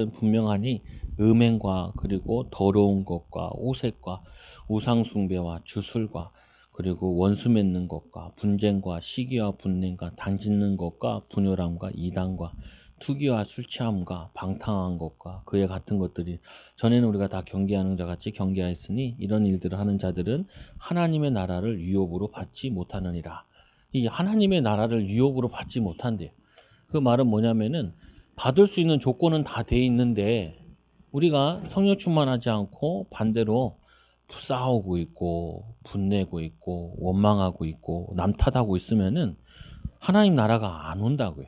분명하니 음행과 그리고 더러운 것과 오색과 우상숭배와 주술과 그리고 원수 맺는 것과 분쟁과 시기와 분냉과 당짓는 것과 분열함과 이단과 투기와 술 취함과 방탕한 것과 그에 같은 것들이 전에는 우리가 다 경계하는 자 같이 경계하였으니 이런 일들을 하는 자들은 하나님의 나라를 유업으로 받지 못하느니라. 이 하나님의 나라를 유업으로 받지 못한대요. 그 말은 뭐냐면은 받을 수 있는 조건은 다 돼 있는데 우리가 성령 충만하지 않고 반대로 싸우고 있고 분내고 있고 원망하고 있고 남 탓하고 있으면은 하나님 나라가 안 온다고요.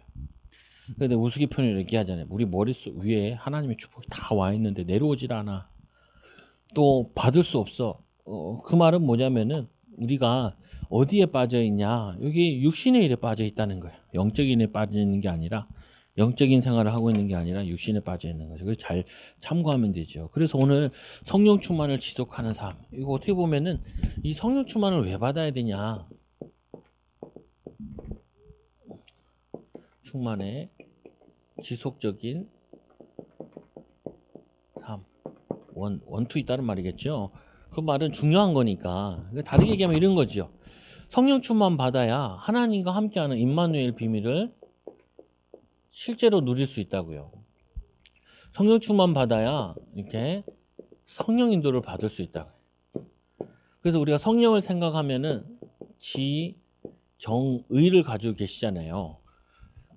근데 우스갯 편을 얘기하잖아요. 우리 머릿속 위에 하나님의 축복이 다 와 있는데 내려오질 않아. 또 받을 수 없어. 그 말은 뭐냐면은 우리가 어디에 빠져 있냐? 여기 육신의 일에 빠져 있다는 거예요. 영적인 일에 빠져 있는 게 아니라 영적인 생활을 하고 있는 게 아니라 육신에 빠져 있는 거죠. 그래서 잘 참고하면 되죠. 그래서 오늘 성령 충만을 지속하는 삶. 이거 어떻게 보면은 이 성령 충만을 왜 받아야 되냐? 충만의 지속적인 삶. 원투 있다는 말이겠죠. 그 말은 중요한 거니까. 다르게 얘기하면 이런 거죠. 성령 충만 받아야 하나님과 함께하는 임마누엘 비밀을 실제로 누릴 수 있다고요. 성령 충만 받아야 이렇게 성령 인도를 받을 수 있다. 그래서 우리가 성령을 생각하면은 지, 정, 의를 가지고 계시잖아요.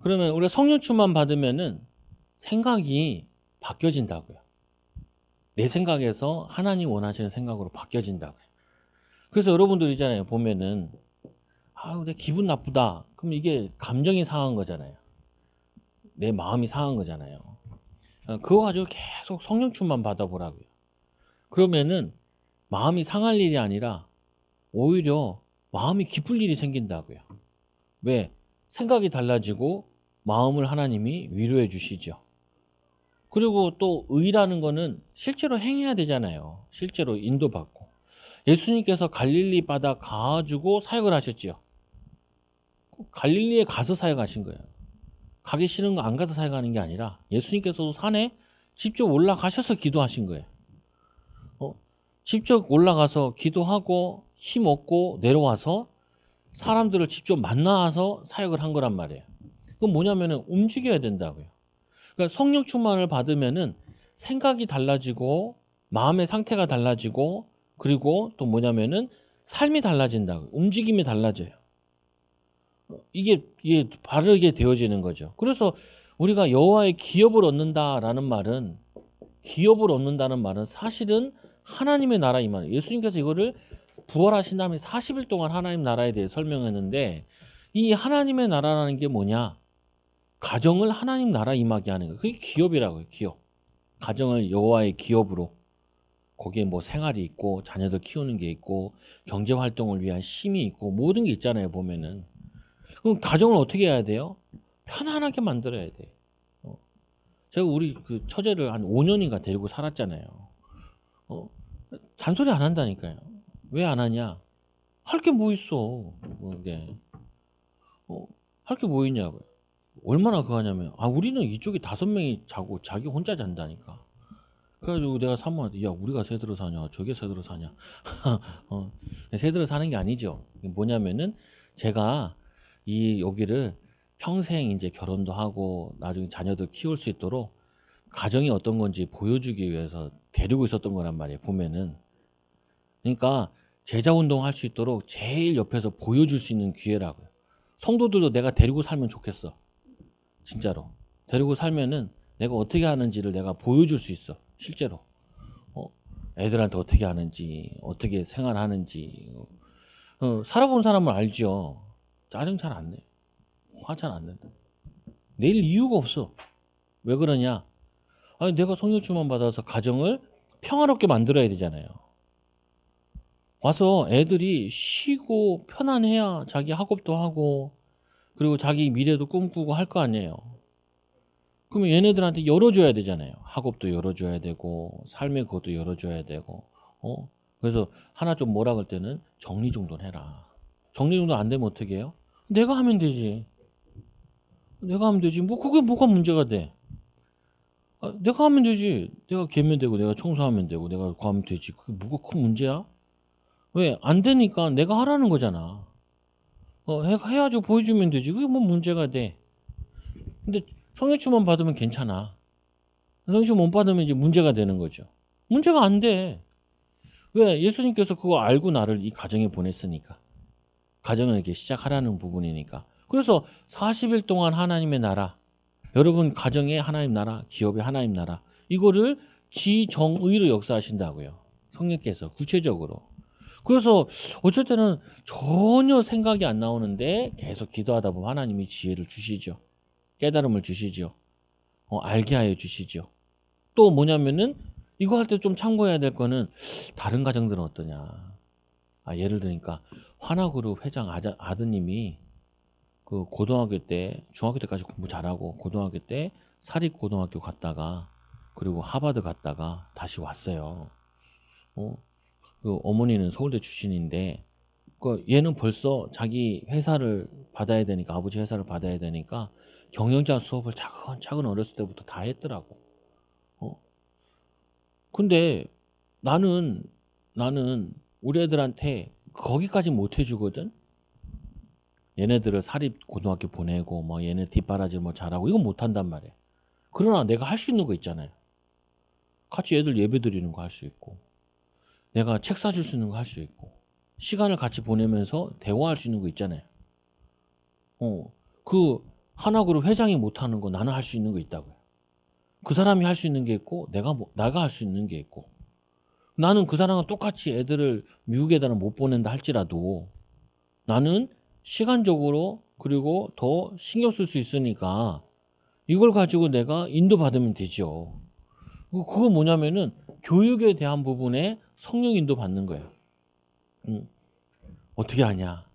그러면 우리가 성령 충만 받으면은 생각이 바뀌어진다고요. 내 생각에서 하나님 원하시는 생각으로 바뀌어진다고요. 그래서 여러분들 있잖아요. 보면은 내 기분 나쁘다. 그럼 이게 감정이 상한 거잖아요. 내 마음이 상한 거잖아요. 그거 가지고 계속 성령 충만 받아보라고요. 그러면은 마음이 상할 일이 아니라 오히려 마음이 기쁠 일이 생긴다고요. 왜? 생각이 달라지고 마음을 하나님이 위로해 주시죠. 그리고 또 의라는 거는 실제로 행해야 되잖아요. 실제로 인도받고. 예수님께서 갈릴리 바다 가가지고 사역을 하셨지요. 갈릴리에 가서 사역하신 거예요. 가기 싫은 거 안 가서 사역하는 게 아니라 예수님께서도 산에 직접 올라가셔서 기도하신 거예요. 직접 올라가서 기도하고 힘 얻고 내려와서 사람들을 직접 만나서 사역을 한 거란 말이에요. 그건 뭐냐면은 움직여야 된다고요. 그러니까 성령 충만을 받으면은 생각이 달라지고 마음의 상태가 달라지고 그리고 또 뭐냐면은 삶이 달라진다고 움직임이 달라져요. 이게 바르게 되어지는 거죠. 그래서 우리가 여호와의 기업을 얻는다라는 말은 기업을 얻는다는 말은 사실은 하나님의 나라 이 말이에요. 예수님께서 이거를 부활하신 다음에 40일 동안 하나님 나라에 대해 설명했는데 이 하나님의 나라라는 게 뭐냐? 가정을 하나님 나라 임하게 하는 거예요. 그게 기업이라고요. 기업. 가정을 여호와의 기업으로 거기에 뭐 생활이 있고 자녀들 키우는 게 있고 경제 활동을 위한 힘이 있고 모든 게 있잖아요. 보면은. 그럼 가정을 어떻게 해야 돼요? 편안하게 만들어야 돼. 제가 우리 그 처제를 한 5년인가 데리고 살았잖아요. 어, 잔소리 안 한다니까요. 왜 안 하냐? 할 게 뭐 있어. 이게. 할 게 뭐 있냐고요. 얼마나 그거 하냐면, 우리는 이쪽에 5명이 자고 자기 혼자 잔다니까. 그래가지고 내가 사모한테, 야, 우리가 새들어 사냐? 저게 새들어 사냐? 새들어 사는 게 아니죠. 뭐냐면은, 제가 여기를 평생 이제 결혼도 하고, 나중에 자녀들 키울 수 있도록 가정이 어떤 건지 보여주기 위해서 데리고 있었던 거란 말이에요, 보면은. 그러니까, 제자 운동 할 수 있도록 제일 옆에서 보여줄 수 있는 기회라고요. 성도들도 내가 데리고 살면 좋겠어. 진짜로. 데리고 살면은 내가 어떻게 하는지를 내가 보여줄 수 있어. 실제로. 애들한테 어떻게 하는지, 어떻게 생활하는지. 살아본 사람은 알죠. 짜증 잘 안 내. 화 잘 안 낸다. 낼 이유가 없어. 왜 그러냐? 내가 성령 충만 받아서 가정을 평화롭게 만들어야 되잖아요. 와서 애들이 쉬고 편안해야 자기 학업도 하고 그리고 자기 미래도 꿈꾸고 할 거 아니에요. 그러면 얘네들한테 열어줘야 되잖아요. 학업도 열어줘야 되고 삶의 그것도 열어줘야 되고 그래서 하나 좀 뭐라 그럴 때는 정리정돈 해라. 정리정돈 안 되면 어떻게 해요? 내가 하면 되지. 내가 하면 되지. 뭐 그게 뭐가 문제가 돼. 내가 하면 되지. 내가 개면 되고 내가 청소하면 되고 내가 구하면 되지. 그게 뭐가 큰 문제야? 왜? 안 되니까 내가 하라는 거잖아. 해가지고 보여주면 되지. 그게 뭐 문제가 돼. 근데 성령충만 받으면 괜찮아. 성령충 못 받으면 이제 문제가 되는 거죠. 문제가 안 돼. 왜? 예수님께서 그거 알고 나를 이 가정에 보냈으니까. 가정을 이렇게 시작하라는 부분이니까. 그래서 40일 동안 하나님의 나라, 여러분 가정의 하나님 나라, 기업의 하나님 나라, 이거를 지정의로 역사하신다고요. 성령께서 구체적으로. 그래서 어쩔 때는 전혀 생각이 안 나오는데 계속 기도하다 보면 하나님이 지혜를 주시죠. 깨달음을 주시죠. 알게 하여 주시죠. 또 뭐냐면은 이거 할 때 좀 참고해야 될 거는 다른 가정들은 어떠냐. 예를 들니까 환화그룹 회장 아드님이 그 고등학교 때, 중학교 때까지 공부 잘하고 고등학교 때 사립고등학교 갔다가 그리고 하버드 갔다가 다시 왔어요. 그 어머니는 서울대 출신인데 그 얘는 벌써 자기 회사를 받아야 되니까 아버지 회사를 받아야 되니까 경영자 수업을 차근차근 어렸을 때부터 다 했더라고. 근데 나는 우리 애들한테 거기까지 못 해주거든. 얘네들을 사립 고등학교 보내고 뭐 얘네 뒷바라지 뭐 잘하고 이건 못 한단 말이야. 그러나 내가 할 수 있는 거 있잖아요. 같이 애들 예배 드리는 거 할 수 있고 내가 책 사줄 수 있는 거 할 수 있고 시간을 같이 보내면서 대화할 수 있는 거 있잖아요. 그 하나그룹 회장이 못 하는 거 나는 할 수 있는 거 있다고요. 그 사람이 할 수 있는 게 있고 내가 할 수 있는 게 있고 나는 그 사람과 똑같이 애들을 미국에다는 못 보낸다 할지라도 나는 시간적으로 그리고 더 신경 쓸 수 있으니까 이걸 가지고 내가 인도받으면 되죠. 그거 뭐냐면은 교육에 대한 부분에 성령 인도 받는 거예요. 어떻게 하냐?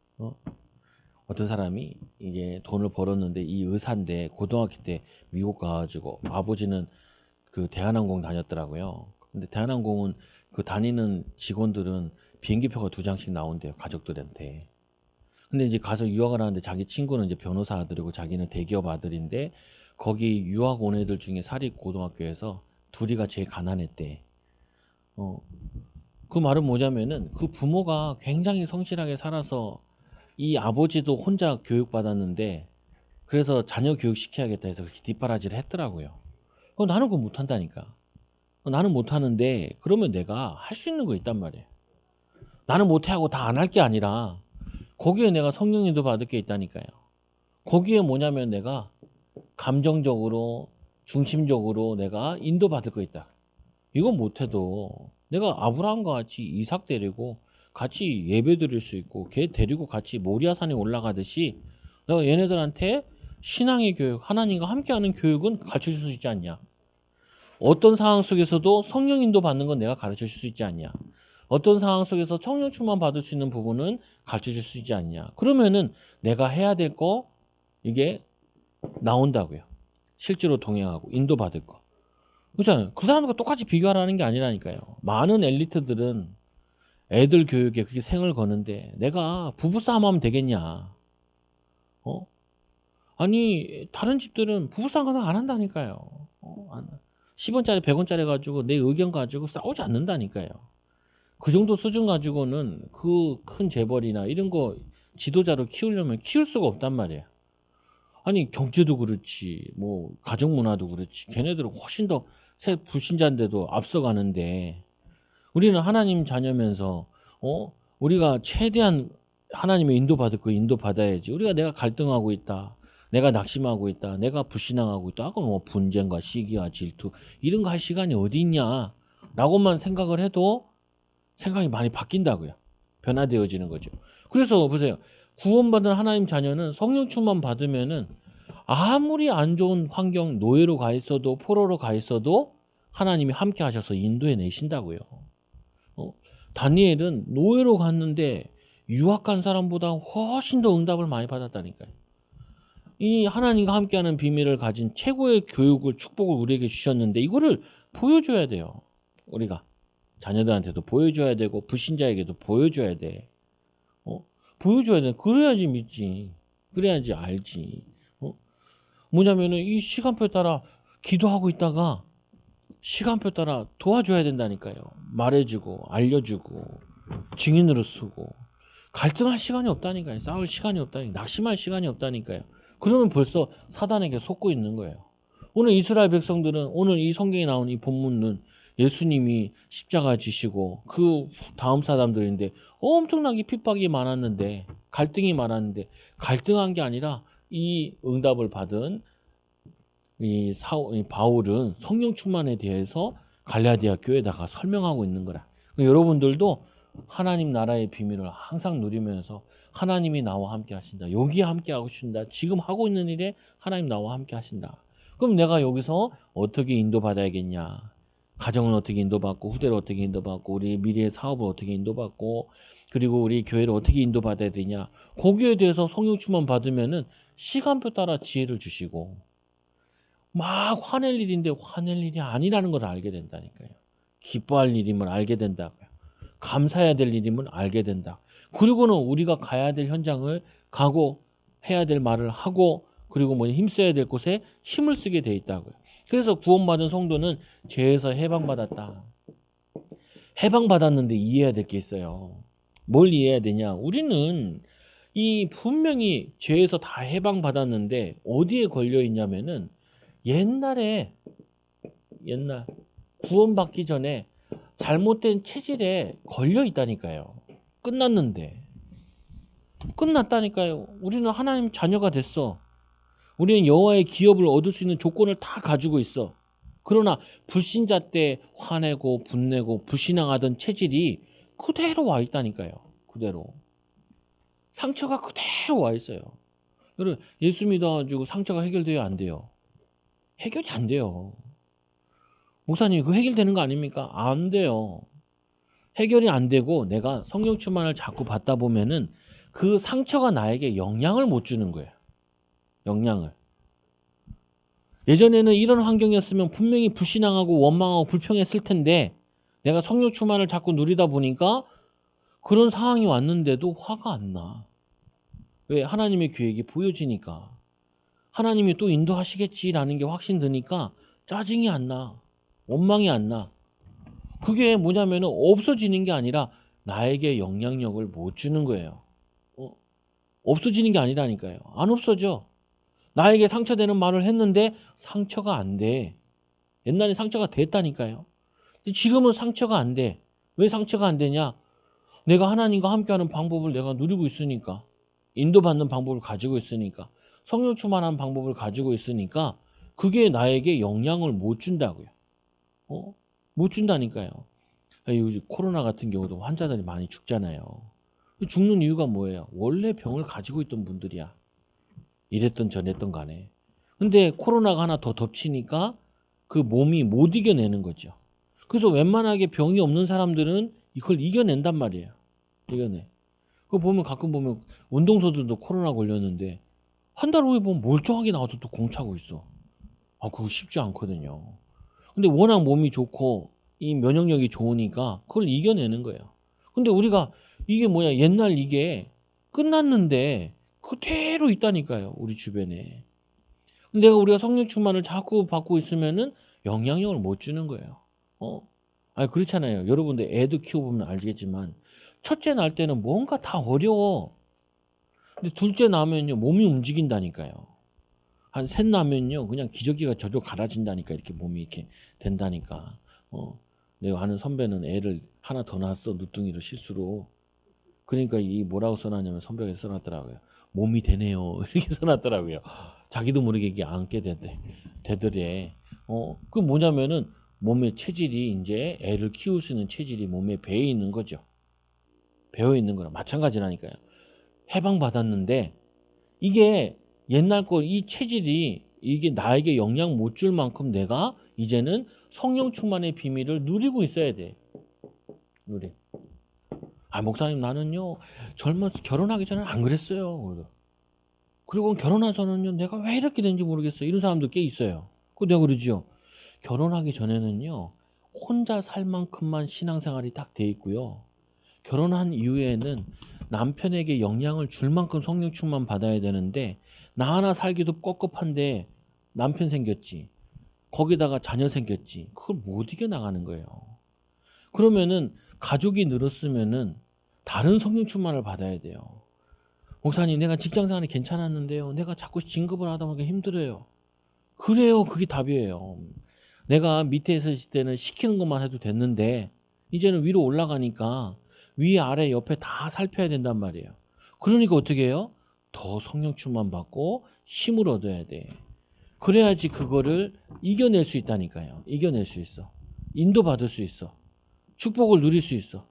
어떤 사람이 이제 돈을 벌었는데 이 의사인데 고등학교 때 미국 가가지고 아버지는 그 대한항공 다녔더라고요. 근데 대한항공은 그 다니는 직원들은 비행기표가 2장씩 나온대요. 가족들한테. 근데 이제 가서 유학을 하는데 자기 친구는 이제 변호사 아들이고 자기는 대기업 아들인데 거기 유학 온 애들 중에 사립 고등학교에서 둘이가 제일 가난했대. 그 말은 뭐냐면은 그 부모가 굉장히 성실하게 살아서 이 아버지도 혼자 교육받았는데 그래서 자녀 교육시켜야겠다 해서 그렇게 뒷바라지를 했더라고요. 나는 그거 못한다니까. 나는 못하는데 그러면 내가 할 수 있는 거 있단 말이에요. 나는 못하고 다 안 할 게 아니라 거기에 내가 성령인도 받을 게 있다니까요. 거기에 뭐냐면 내가 감정적으로 중심적으로 내가 인도받을 거 있다. 이건 못해도 내가 아브라함과 같이 이삭 데리고 같이 예배 드릴 수 있고 걔 데리고 같이 모리아산에 올라가듯이 내가 얘네들한테 신앙의 교육, 하나님과 함께하는 교육은 가르쳐 줄 수 있지 않냐. 어떤 상황 속에서도 성령 인도 받는 건 내가 가르쳐 줄 수 있지 않냐. 어떤 상황 속에서 성령 충만 받을 수 있는 부분은 가르쳐 줄 수 있지 않냐. 그러면은 내가 해야 될 거 이게 나온다고요. 실제로 동행하고 인도받을 거. 그렇잖아요. 그 사람들과 똑같이 비교하라는 게 아니라니까요. 많은 엘리트들은 애들 교육에 그렇게 생을 거는데 내가 부부싸움 하면 되겠냐. 아니 다른 집들은 부부싸움 같은 거 안 한다니까요. 10원짜리 100원짜리 가지고 내 의견 가지고 싸우지 않는다니까요. 그 정도 수준 가지고는 그 큰 재벌이나 이런 거 지도자로 키우려면 키울 수가 없단 말이에요. 아니 경제도 그렇지 뭐 가정 문화도 그렇지 걔네들은 훨씬 더 새 불신자인데도 앞서가는데 우리는 하나님 자녀면서 우리가 최대한 하나님의 인도받을 거 인도받아야지. 우리가 내가 갈등하고 있다. 내가 낙심하고 있다. 내가 불신앙하고 있다. 그럼 뭐 분쟁과 시기와 질투 이런 거 할 시간이 어디 있냐 라고만 생각을 해도 생각이 많이 바뀐다고요. 변화되어지는 거죠. 그래서 보세요. 구원받은 하나님 자녀는 성령 충만 받으면은 아무리 안 좋은 환경, 노예로 가 있어도 포로로 가 있어도 하나님이 함께 하셔서 인도해 내신다고요. 다니엘은 노예로 갔는데 유학 간 사람보다 훨씬 더 응답을 많이 받았다니까요. 이 하나님과 함께하는 비밀을 가진 최고의 교육을 축복을 우리에게 주셨는데 이거를 보여줘야 돼요. 우리가 자녀들한테도 보여줘야 되고 불신자에게도 보여줘야 돼. 보여줘야 돼. 그래야지 믿지. 그래야지 알지. 뭐냐면은 이 시간표에 따라 기도하고 있다가 시간표 따라 도와줘야 된다니까요. 말해주고 알려주고 증인으로 쓰고 갈등할 시간이 없다니까요. 싸울 시간이 없다니까요. 낙심할 시간이 없다니까요. 그러면 벌써 사단에게 속고 있는 거예요. 오늘 이스라엘 백성들은 오늘 이 성경에 나온 이 본문은 예수님이 십자가 지시고 그 다음 사람들인데 엄청나게 핍박이 많았는데 갈등이 많았는데 갈등한 게 아니라 이 응답을 받은 이 바울은 성령 충만에 대해서 갈라디아 교회에다가 설명하고 있는 거라. 여러분들도 하나님 나라의 비밀을 항상 누리면서 하나님이 나와 함께 하신다. 여기에 함께 하신다. 지금 하고 있는 일에 하나님 나와 함께 하신다. 그럼 내가 여기서 어떻게 인도받아야겠냐? 가정을 어떻게 인도받고 후대를 어떻게 인도받고 우리 미래의 사업을 어떻게 인도받고 그리고 우리 교회를 어떻게 인도받아야 되냐? 거기에 대해서 성령 충만 받으면은 시간표 따라 지혜를 주시고 막 화낼 일인데 화낼 일이 아니라는 걸 알게 된다니까요. 기뻐할 일임을 알게 된다고요. 감사해야 될 일임을 알게 된다. 그리고는 우리가 가야 될 현장을 가고 해야 될 말을 하고 그리고 힘써야 될 곳에 힘을 쓰게 돼 있다고요. 그래서 구원받은 성도는 죄에서 해방받았다. 해방받았는데 이해해야 될 게 있어요. 뭘 이해해야 되냐? 우리는 이 분명히 죄에서 다 해방받았는데 어디에 걸려 있냐면은 옛날 구원받기 전에 잘못된 체질에 걸려 있다니까요. 끝났다니까요. 우리는 하나님 자녀가 됐어. 우리는 여호와의 기업을 얻을 수 있는 조건을 다 가지고 있어. 그러나 불신자 때 화내고 분내고 불신앙하던 체질이 그대로 와 있다니까요. 그대로. 상처가 그대로 와 있어요. 여러분 예수 믿어가지고 상처가 해결돼야 안 돼요. 해결이 안 돼요. 목사님 그 해결되는 거 아닙니까? 안 돼요. 해결이 안 되고 내가 성령 충만을 자꾸 받다 보면은 그 상처가 나에게 영향을 못 주는 거예요. 영향을. 예전에는 이런 환경이었으면 분명히 불신앙하고 원망하고 불평했을 텐데 내가 성령 충만을 자꾸 누리다 보니까 그런 상황이 왔는데도 화가 안 나. 왜? 하나님의 계획이 보여지니까. 하나님이 또 인도하시겠지라는 게 확신 드니까 짜증이 안 나. 원망이 안 나. 그게 뭐냐면 없어지는 게 아니라 나에게 영향력을 못 주는 거예요. 없어지는 게 아니라니까요. 안 없어져. 나에게 상처되는 말을 했는데 상처가 안 돼. 옛날에 상처가 됐다니까요. 근데 지금은 상처가 안 돼. 왜 상처가 안 되냐? 내가 하나님과 함께하는 방법을 내가 누리고 있으니까. 인도받는 방법을 가지고 있으니까. 성령 충만한 방법을 가지고 있으니까 그게 나에게 영향을 못 준다고요. 못 준다니까요. 요즘 코로나 같은 경우도 환자들이 많이 죽잖아요. 죽는 이유가 뭐예요? 원래 병을 가지고 있던 분들이야. 이랬던 저랬던 간에. 근데 코로나가 하나 더 덮치니까 그 몸이 못 이겨내는 거죠. 그래서 웬만하게 병이 없는 사람들은 이걸 이겨낸단 말이에요. 이겨내. 그거 보면 가끔 보면 운동선수들도 코로나 걸렸는데 한 달 후에 보면 멀쩡하게 나와서 또 공차고 있어. 그거 쉽지 않거든요. 근데 워낙 몸이 좋고 이 면역력이 좋으니까 그걸 이겨내는 거예요. 근데 우리가 이게 뭐냐 옛날 이게 끝났는데 그대로 있다니까요. 우리 주변에. 내가 우리가 성령 충만을 자꾸 받고 있으면은 영향력을 못 주는 거예요. 그렇잖아요. 여러분들 애도 키워보면 알겠지만 첫째 날 때는 뭔가 다 어려워. 근데 둘째 나면요 몸이 움직인다니까요. 한 셋 나면요 그냥 기저귀가 저절로 갈아진다니까 이렇게 몸이 이렇게 된다니까. 내가 아는 선배는 애를 하나 더 낳았어 누뚱이로 실수로. 그러니까 이 뭐라고 써놨냐면 선배가 써놨더라고요. 몸이 되네요 이렇게 써놨더라고요. 자기도 모르게 이게 안게 되더래. 그 뭐냐면은 몸의 체질이 이제 애를 키울 수 있는 체질이 몸에 배어 있는 거죠. 배어 있는 거랑 마찬가지라니까요. 해방받았는데 이게 옛날 거 이 체질이 이게 나에게 영향 못 줄 만큼 내가 이제는 성령 충만의 비밀을 누리고 있어야 돼. 누리. 목사님 나는요 젊어서 결혼하기 전에 안 그랬어요. 그리고 결혼해서는요 내가 왜 이렇게 된지 모르겠어요. 이런 사람도 꽤 있어요. 내가 그러죠. 결혼하기 전에는요 혼자 살 만큼만 신앙생활이 딱 돼 있고요. 결혼한 이후에는 남편에게 영향을 줄 만큼 성령 충만 받아야 되는데 나 하나 살기도 꿉꿉한데 남편 생겼지. 거기다가 자녀 생겼지. 그걸 못 이겨나가는 거예요. 그러면은 가족이 늘었으면은 다른 성령 충만을 받아야 돼요. 목사님, 내가 직장생활이 괜찮았는데요. 내가 자꾸 진급을 하다 보니까 힘들어요. 그래요. 그게 답이에요. 내가 밑에 있을 때는 시키는 것만 해도 됐는데 이제는 위로 올라가니까 위, 아래, 옆에 다 살펴야 된단 말이에요. 그러니까 어떻게 해요? 더 성령 충만 받고 힘을 얻어야 돼. 그래야지 그거를 이겨낼 수 있다니까요. 이겨낼 수 있어. 인도받을 수 있어. 축복을 누릴 수 있어.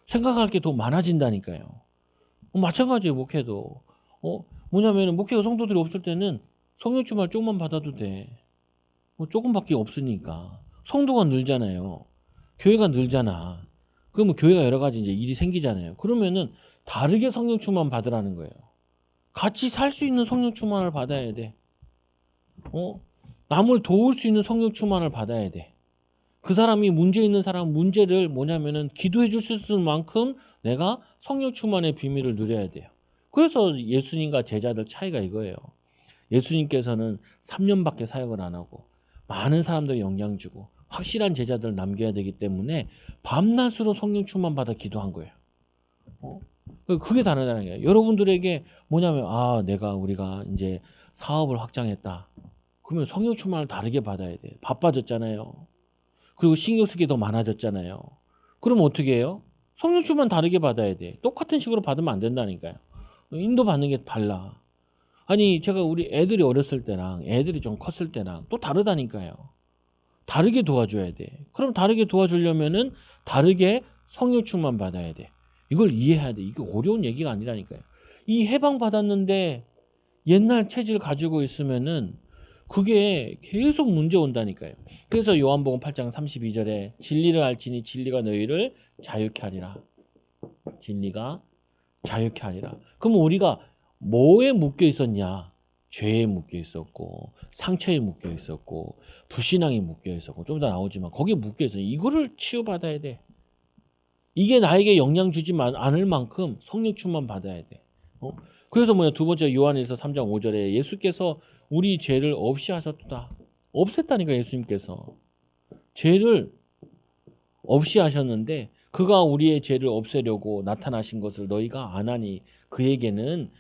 생각할 게 더 많아진다니까요. 마찬가지예요. 목회도. 뭐냐면 목회가 성도들이 없을 때는 성령 충만 조금만 받아도 돼. 조금밖에 없으니까. 성도가 늘잖아요. 교회가 늘잖아. 그러면 교회가 여러 가지 이제 일이 생기잖아요. 그러면은 다르게 성령 충만 받으라는 거예요. 같이 살 수 있는 성령 충만을 받아야 돼. 남을 도울 수 있는 성령 충만을 받아야 돼. 그 사람이 문제 있는 사람 문제를 뭐냐면은 기도해 줄 수 있을 만큼 내가 성령 충만의 비밀을 누려야 돼요. 그래서 예수님과 제자들 차이가 이거예요. 예수님께서는 3년밖에 사역을 안 하고 많은 사람들 영향 주고 확실한 제자들을 남겨야 되기 때문에 밤낮으로 성령 충만 받아 기도한 거예요. 그게 다르다는 거예요. 여러분들에게 뭐냐면 우리가 이제 사업을 확장했다. 그러면 성령 충만을 다르게 받아야 돼요. 바빠졌잖아요. 그리고 신경 쓰기 더 많아졌잖아요. 그럼 어떻게 해요? 성령 충만 다르게 받아야 돼. 똑같은 식으로 받으면 안 된다니까요. 인도 받는 게 달라. 아니 제가 우리 애들이 어렸을 때랑 애들이 좀 컸을 때랑 또 다르다니까요. 다르게 도와줘야 돼. 그럼 다르게 도와주려면은 다르게 성령 충만 받아야 돼. 이걸 이해해야 돼. 이게 어려운 얘기가 아니라니까요. 이 해방 받았는데 옛날 체질 가지고 있으면은 그게 계속 문제 온다니까요. 그래서 요한복음 8장 32절에 진리를 알지니 진리가 너희를 자유케 하리라. 진리가 자유케 하리라. 그럼 우리가 뭐에 묶여 있었냐? 죄에 묶여 있었고 상처에 묶여 있었고 불신앙에 묶여 있었고 좀 더 나오지만 거기에 묶여 있어. 이거를 치유받아야 돼. 이게 나에게 영향 주지 않을 만큼 성령 충만 받아야 돼. 그래서 두 번째 요한일서 3장 5절에 예수께서 우리 죄를 없이 하셨다. 없앴다니까 예수님께서. 죄를 없이 하셨는데 그가 우리의 죄를 없애려고 나타나신 것을 너희가 안 하니 그에게는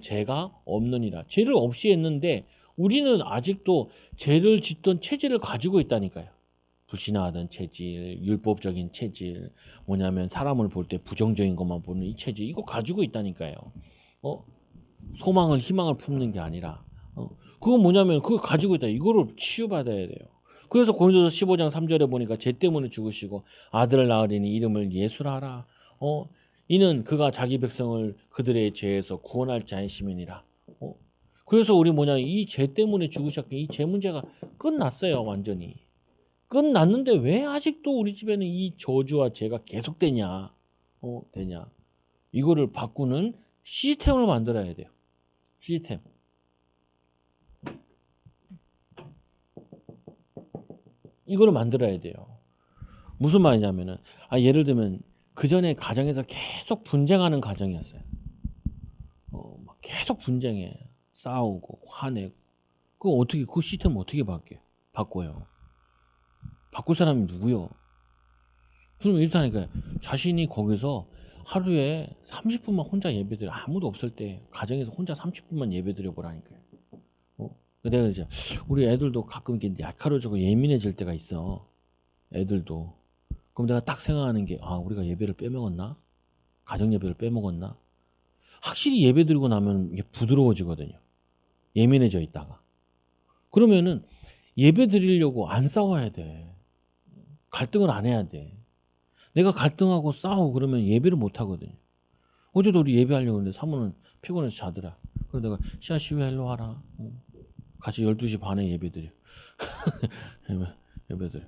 죄가 없느니라. 죄를 없이 했는데 우리는 아직도 죄를 짓던 체질을 가지고 있다니까요. 불신하던 체질, 율법적인 체질, 뭐냐면 사람을 볼 때 부정적인 것만 보는 이 체질, 이거 가지고 있다니까요. 소망을, 희망을 품는 게 아니라, 그건 뭐냐면 그거 가지고 있다. 이거를 치유받아야 돼요. 그래서 고린도서 15장 3절에 보니까 죄 때문에 죽으시고 아들을 낳으리니 이름을 예수라 하라. 이는 그가 자기 백성을 그들의 죄에서 구원할 자이심이니라. 그래서 우리 이 죄 때문에 죽으셨기, 이 죄 문제가 끝났어요, 완전히. 끝났는데 왜 아직도 우리 집에는 이 저주와 죄가 계속되냐? 되냐? 이거를 바꾸는 시스템을 만들어야 돼요. 시스템. 이거를 만들어야 돼요. 무슨 말이냐면은 예를 들면 그 전에 가정에서 계속 분쟁하는 가정이었어요. 계속 분쟁해, 싸우고 화내고. 그 시스템 어떻게 바꿔요? 바꿀 사람이 누구요? 그럼 이렇다니까요. 자신이 거기서 하루에 30분만 혼자 예배드려. 아무도 없을 때 가정에서 혼자 30분만 예배드려 보라니까요. 내가 이제 우리 애들도 가끔 이렇게 날카로워지고 예민해질 때가 있어. 애들도. 그럼 내가 딱 생각하는 게 우리가 예배를 빼먹었나? 가정 예배를 빼먹었나? 확실히 예배 드리고 나면 이게 부드러워지거든요. 예민해져 있다가. 그러면은 예배 드리려고 안 싸워야 돼. 갈등을 안 해야 돼. 내가 갈등하고 싸우고 그러면 예배를 못 하거든요. 어제도 우리 예배하려고 했는데 사모는 피곤해서 자더라. 그래서 내가 시아시회 일로 와라. 같이 12시 반에 예배 드려. 예배 드려.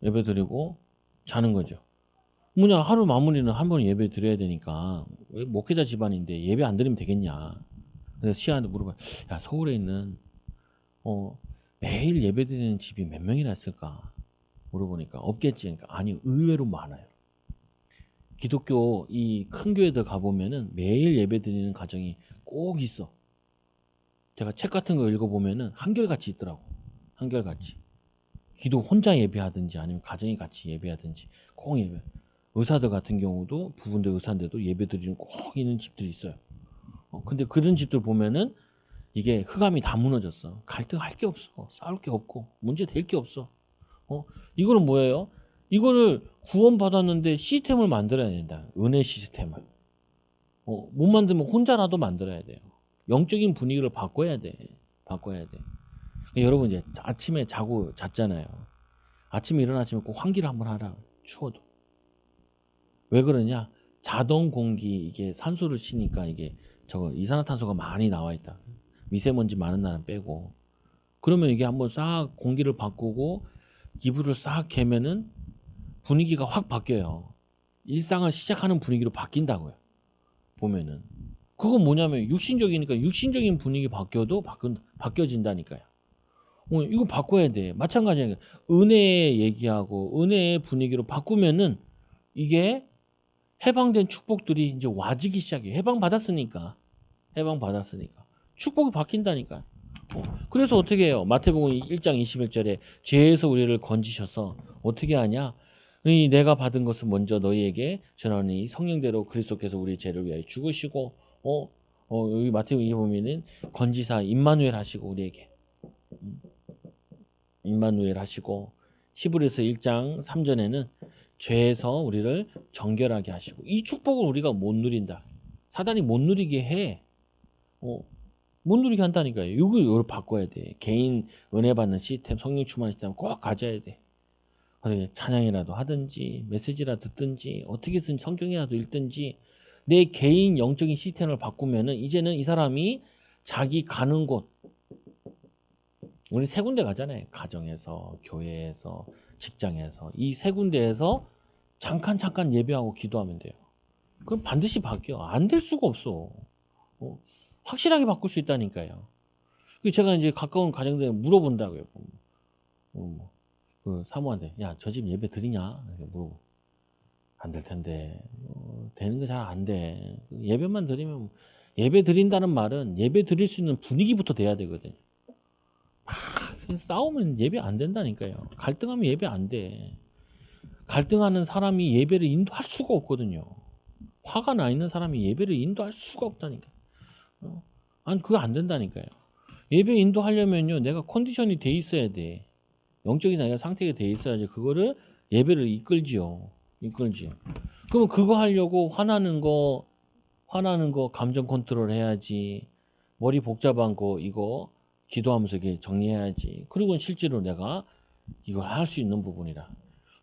예배 드리고 자는 거죠. 하루 마무리는 한 번 예배 드려야 되니까 목회자 집안인데 예배 안 드리면 되겠냐. 그래서 시아한테 물어봐. 야, 서울에 있는 매일 예배 드리는 집이 몇 명이나 있을까? 물어보니까 없겠지. 그러니까 아니, 의외로 많아요. 기독교 이 큰 교회들 가보면은 매일 예배 드리는 가정이 꼭 있어. 제가 책 같은 거 읽어보면은 한결같이 있더라고. 한결같이. 기도 혼자 예배하든지 아니면 가정이 같이 예배하든지 꼭 예배. 의사들 같은 경우도 부분들 의사인데도 예배 드리는 꼭 있는 집들이 있어요. 근데 그런 집들 보면은 이게 흑암이 다 무너졌어. 갈등할 게 없어. 싸울 게 없고 문제 될 게 없어. 이거는 뭐예요? 이거를 구원받았는데 시스템을 만들어야 된다. 은혜 시스템을. 못 만들면 혼자라도 만들어야 돼요. 영적인 분위기를 바꿔야 돼. 바꿔야 돼. 여러분 이제 아침에 자고 잤잖아요. 아침에 일어나시면 꼭 환기를 한번 하라. 추워도. 왜 그러냐? 자동 공기 이게 산소를 치니까 이게 저거 이산화탄소가 많이 나와 있다. 미세먼지 많은 날은 빼고. 그러면 이게 한번 싹 공기를 바꾸고 이불을 싹 개면은 분위기가 확 바뀌어요. 일상을 시작하는 분위기로 바뀐다고요. 보면은. 그건 뭐냐면 육신적이니까 육신적인 분위기 바뀌어도 바뀌어진다니까요. 이거 바꿔야 돼. 마찬가지야. 은혜 얘기하고 은혜의 분위기로 바꾸면은 이게 해방된 축복들이 이제 와지기 시작해요. 해방받았으니까. 해방받았으니까. 축복이 바뀐다니까. 그래서 어떻게 해요? 마태복음 1장 21절에 죄에서 우리를 건지셔서 어떻게 하냐? 내가 받은 것을 먼저 너희에게 전하니 성령대로 그리스도께서 우리 죄를 위하여 죽으시고 여기 마태복음에 보면은 건지사 임마누엘 하시고 우리에게 임마누엘 하시고 히브리서 1장 3절에는 죄에서 우리를 정결하게 하시고 이 축복을 우리가 못 누린다. 사단이 못 누리게 해. 못 누리게 한다니까요. 이걸 바꿔야 돼. 개인 은혜 받는 시스템, 성령 충만한 시스템 꼭 가져야 돼. 찬양이라도 하든지 메시지라도 듣든지 어떻게든 성경이라도 읽든지 내 개인 영적인 시스템을 바꾸면은 이제는 이 사람이 자기 가는 곳 우리 세 군데 가잖아요. 가정에서, 교회에서, 직장에서 이 세 군데에서 잠깐 예배하고 기도하면 돼요. 그럼 반드시 바뀌어. 안 될 수가 없어. 확실하게 바꿀 수 있다니까요. 제가 이제 가까운 가정들에 물어본다고요. 그 사모한테 야, 저 집 예배 드리냐? 이렇게 물어보. 안 될 텐데. 되는 게 잘 안 돼. 예배만 드리면 예배 드린다는 말은 예배 드릴 수 있는 분위기부터 돼야 되거든요. 싸우면 예배 안 된다니까요. 갈등하면 예배 안 돼. 갈등하는 사람이 예배를 인도할 수가 없거든요. 화가 나 있는 사람이 예배를 인도할 수가 없다니까. 아니 그거 안 된다니까요. 예배 인도하려면요, 내가 컨디션이 돼 있어야 돼. 영적인 내가 상태가 돼 있어야지 그거를 예배를 이끌지요. 그러면 그거 하려고 화나는 거 감정 컨트롤 해야지. 머리 복잡한 거 이거 기도하면서 이렇게 정리해야지. 그리고 실제로 내가 이걸 할 수 있는 부분이라.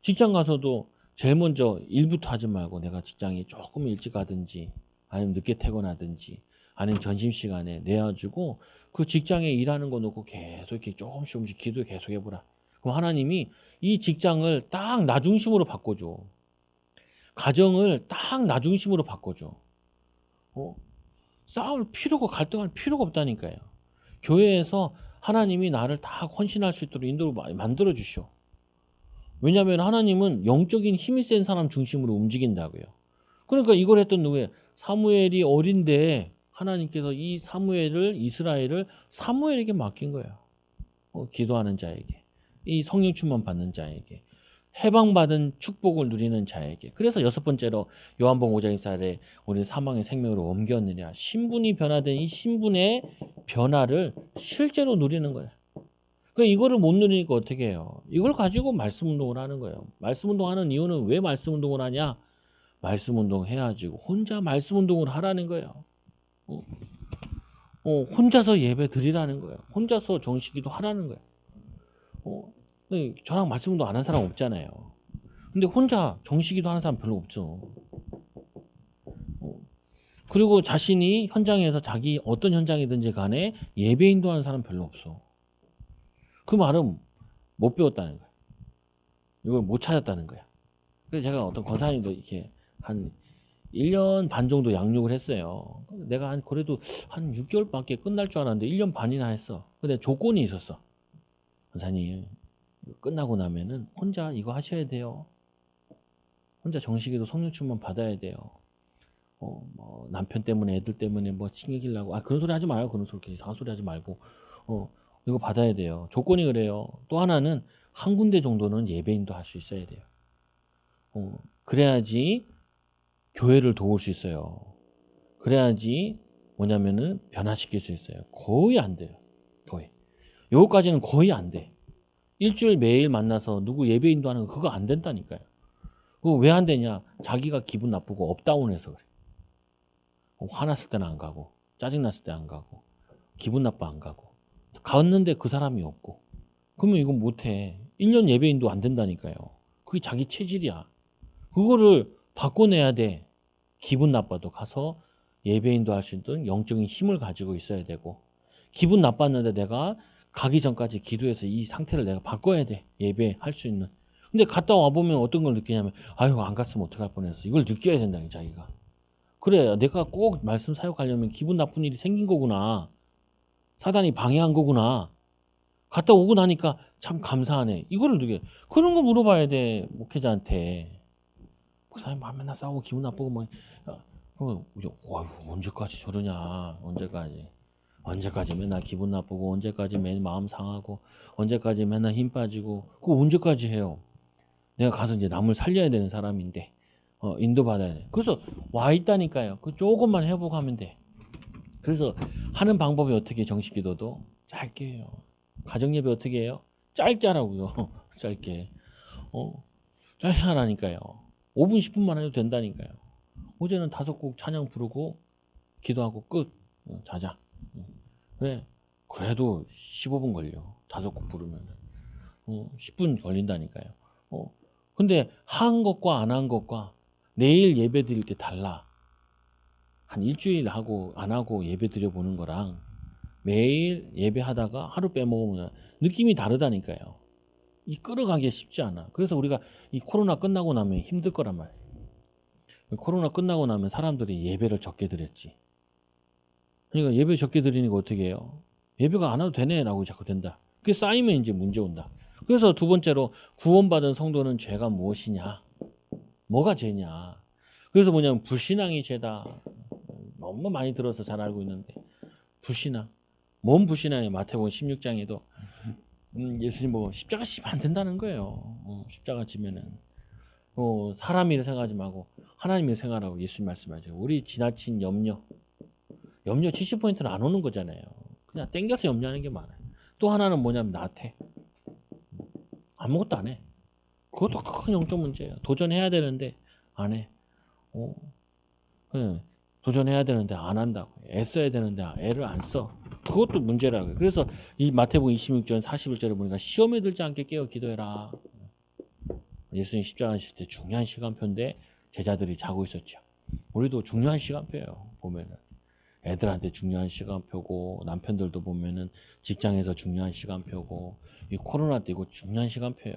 직장 가서도 제일 먼저 일부터 하지 말고 내가 직장에 조금 일찍 가든지 아니면 늦게 퇴근하든지 아니면 점심시간에 내가지고 그 직장에 일하는 거 놓고 계속 이렇게 조금씩 기도 계속 해보라. 그럼 하나님이 이 직장을 딱 나 중심으로 바꿔줘. 가정을 딱 나 중심으로 바꿔줘. 싸울 필요가 갈등할 필요가 없다니까요. 교회에서 하나님이 나를 다 헌신할 수 있도록 인도를 만들어 주셔. 왜냐하면 하나님은 영적인 힘이 센 사람 중심으로 움직인다고요. 그러니까 이걸 했던 누구예요? 사무엘이 어린데 하나님께서 이 이스라엘을 사무엘에게 맡긴 거예요. 기도하는 자에게, 이 성령 충만 받는 자에게, 해방받은 축복을 누리는 자에게. 그래서 여섯 번째로 요한복음 5장 24절에 우리 사망의 생명으로 옮겼느냐. 신분이 변화된 이 신분의 변화를 실제로 누리는 거예요. 그러니까 이거를 못 누리니까 어떻게 해요? 이걸 가지고 말씀 운동을 하는 거예요. 말씀 운동하는 이유는 왜 말씀 운동을 하냐? 말씀 운동 해가지고 혼자 말씀 운동을 하라는 거예요. 혼자서 예배 드리라는 거예요. 혼자서 정식기도 하라는 거예요. 저랑 말씀 운동 안 한 사람 없잖아요. 근데 혼자 정식기도 하는 사람 별로 없죠. 그리고 자신이 현장에서 자기 어떤 현장이든지 간에 예배 인도하는 사람 별로 없어. 그 말은 못 배웠다는 거야. 이걸 못 찾았다는 거야. 그래서 제가 어떤 권사님도 이렇게 한 1년 반 정도 양육을 했어요. 내가 그래도 한 6개월밖에 끝날 줄 알았는데 1년 반이나 했어. 근데 조건이 있었어. 권사님, 끝나고 나면은 혼자 이거 하셔야 돼요. 혼자 정식에도 성령 충만 받아야 돼요. 남편 때문에 애들 때문에 뭐 챙기려고 그런 소리 하지 마요. 그런 소리 이상한 소리 하지 말고 이거 받아야 돼요. 조건이 그래요. 또 하나는 한 군데 정도는 예배인도 할 수 있어야 돼요. 그래야지 교회를 도울 수 있어요. 그래야지 뭐냐면은 변화시킬 수 있어요. 거의 안 돼요. 거의. 요거까지는 거의 안 돼. 일주일 매일 만나서 누구 예배인도 하는 거 그거 안 된다니까요. 그거 왜 안 되냐? 자기가 기분 나쁘고 업다운해서 그래. 화났을 때는 안 가고, 짜증났을 때 안 가고, 기분 나빠 안 가고. 갔는데 그 사람이 없고. 그러면 이건 못해. 1년 예배인도 안 된다니까요. 그게 자기 체질이야. 그거를 바꿔내야 돼. 기분 나빠도 가서 예배인도 할 수 있는 영적인 힘을 가지고 있어야 되고, 기분 나빴는데 내가 가기 전까지 기도해서 이 상태를 내가 바꿔야 돼. 예배할 수 있는. 근데 갔다 와보면 어떤 걸 느끼냐면, 아유, 안 갔으면 어떡할 뻔했어. 이걸 느껴야 된다, 자기가. 그래, 내가 꼭 말씀 사역하려면 기분 나쁜 일이 생긴 거구나. 사단이 방해한 거구나. 갔다 오고 나니까 참 감사하네. 이거를 느껴. 그런 거 물어봐야 돼, 목회자한테. 목사님 맨날 싸우고 기분 나쁘고 뭐, 언제까지 저러냐, 언제까지 맨날 기분 나쁘고, 언제까지 맨 마음 상하고, 언제까지 맨날 힘 빠지고, 그거 언제까지 해요? 내가 가서 이제 남을 살려야 되는 사람인데, 인도받아야 돼. 그래서 와 있다니까요. 그 조금만 회복하면 돼. 그래서 하는 방법이 어떻게 정식 기도도 짧게 해요. 가정 예배 어떻게 해요? 짧게 하라고요. 짧게. 짧게 하라니까요. 5분 10분만 해도 된다니까요. 어제는 5곡 찬양 부르고 기도하고 끝. 자자. 왜? 그래도 15분 걸려. 5곡 부르면. 10분 걸린다니까요. 근데 한 것과 안 한 것과 내일 예배 드릴 때 달라. 한 일주일 하고 안 하고 예배 드려 보는 거랑 매일 예배하다가 하루 빼먹으면 느낌이 다르다니까요. 이 끌어가기가 쉽지 않아. 그래서 우리가 이 코로나 끝나고 나면 힘들 거란 말이에요. 코로나 끝나고 나면 사람들이 예배를 적게 드렸지. 그러니까 예배 적게 드리니까 어떻게 해요? 예배가 안 와도 되네라고 자꾸 된다. 그게 쌓이면 이제 문제 온다. 그래서 두 번째로 구원받은 성도는 죄가 무엇이냐? 뭐가 죄냐? 그래서 뭐냐면 불신앙이 죄다. 너무 많이 들어서 잘 알고 있는데 불신앙. 뭔 불신앙이 마태복음 16장에도 예수님 뭐 십자가 지면 안 된다는 거예요. 십자가 지면은 사람 일을 생각하지 말고 하나님 일을 생각하라고 예수님 말씀하죠. 우리 지나친 염려 70%는 안 오는 거잖아요. 그냥 땡겨서 염려하는 게 많아요. 또 하나는 뭐냐면 나태. 아무것도 안 해. 그것도 큰 영적 문제예요. 도전해야 되는데 안 해. 그냥 도전해야 되는데 안 한다고. 애써야 되는데 애를 안 써. 그것도 문제라고요. 그래서 이 마태복음 26절 41절에 보니까 시험에 들지 않게 깨어 기도해라. 예수님 십자가 지실 때 중요한 시간표인데 제자들이 자고 있었죠. 우리도 중요한 시간표예요. 보면은 애들한테 중요한 시간표고 남편들도 보면은 직장에서 중요한 시간표고 이 코로나 때 이거 중요한 시간표예요.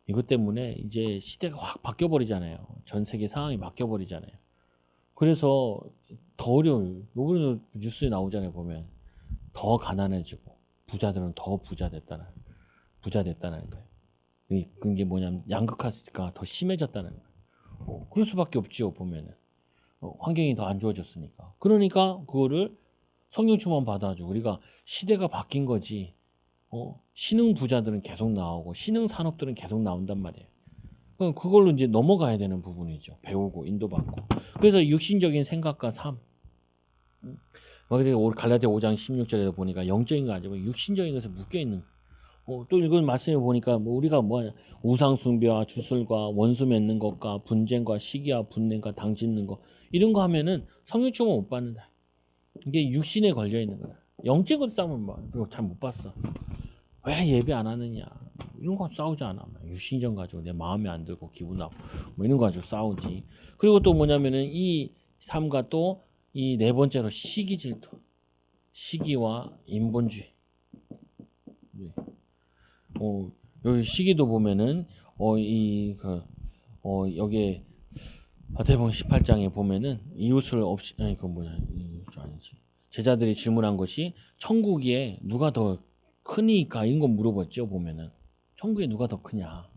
이것 때문에 이제 시대가 확 바뀌어 버리잖아요. 전 세계 상황이 바뀌어 버리잖아요. 그래서 더 어려워요. 요번에 뉴스에 나오잖아요. 보면 더 가난해지고 부자들은 더 부자 됐다는 거예요. 그게 뭐냐면 양극화가 더 심해졌다는 거예요. 그럴 수밖에 없지요. 보면은 환경이 더 안 좋아졌으니까. 그러니까 그거를 성령 충만 받아가지고 우리가 시대가 바뀐 거지. 신흥 부자들은 계속 나오고 신흥 산업들은 계속 나온단 말이에요. 그럼 그걸로 이제 넘어가야 되는 부분이죠. 배우고 인도받고. 그래서 육신적인 생각과 삶. 갈라디아 5장 16절에 보니까 영적인 거 아니고 육신적인 것에 묶여 있는. 또 이건 말씀해 보니까 우리가 우상 숭배와 주술과 원수 맺는 것과 분쟁과 시기와 분냄과 당 짓는 거 이런 거 하면은 성령 충만 못 받는다. 이게 육신에 걸려 있는 거야. 영적인 것 싸우면 잘 못 봤어. 왜 예배 안 하느냐? 이런 거 싸우지 않아. 육신적 가지고 내 마음에 안 들고 기분 나쁘고 이런 거 가지고 싸우지. 그리고 또 뭐냐면은 이 삶과 또 이 네 번째로 시기 질투. 시기와 인본주의. 여기 시기도 보면은 여기에 마태복음 18장에 보면은 이웃을 없이 아니 그 뭐냐 이웃 아니지. 제자들이 질문한 것이 천국에 누가 더 크니까 이런 거 물어봤죠. 보면은 천국에 누가 더 크냐.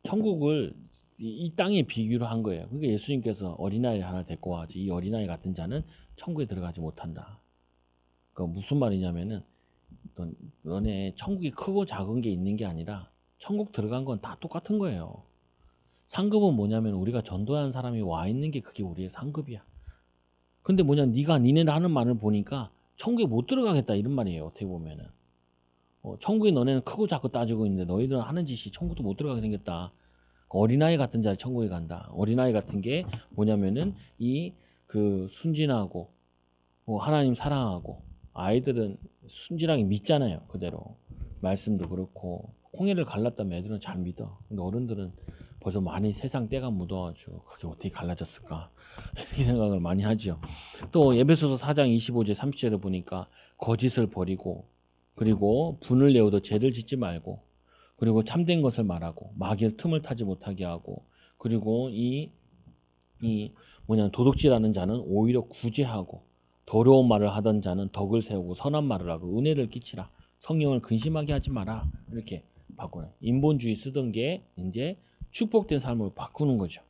천국을 이 땅에 비교로 한 거예요. 그러니까 예수님께서 어린아이 하나 데리고 와지 이 어린아이 같은 자는 천국에 들어가지 못한다. 그러니까 무슨 말이냐면은 너네 천국이 크고 작은 게 있는 게 아니라 천국 들어간 건 다 똑같은 거예요. 상급은 뭐냐면 우리가 전도한 사람이 와 있는 게 그게 우리의 상급이야. 근데 뭐냐, 니네 하는 말을 보니까 천국에 못 들어가겠다 이런 말이에요. 어떻게 보면은 천국에 너네는 크고 작고 따지고 있는데 너희들은 하는 짓이 천국도 못 들어가게 생겼다. 어린아이 같은 자를 천국에 간다. 어린아이 같은 게 뭐냐면은 이 그 순진하고 하나님 사랑하고 아이들은 순진하게 믿잖아요. 그대로 말씀도 그렇고 콩애를 갈랐다면 애들은 잘 믿어. 근데 어른들은 벌써 많이 세상 때가 묻어가지고 그게 어떻게 갈라졌을까 이렇게 생각을 많이 하죠. 또 에베소서 4장 25절 30절에 보니까 거짓을 버리고 그리고 분을 내어도 죄를 짓지 말고 그리고 참된 것을 말하고 마귀의 틈을 타지 못하게 하고 그리고 이 도둑질하는 자는 오히려 구제하고 더러운 말을 하던 자는 덕을 세우고 선한 말을 하고 은혜를 끼치라. 성령을 근심하게 하지 마라. 이렇게 바꾸는 인본주의 쓰던 게 이제 축복된 삶으로 바꾸는 거죠.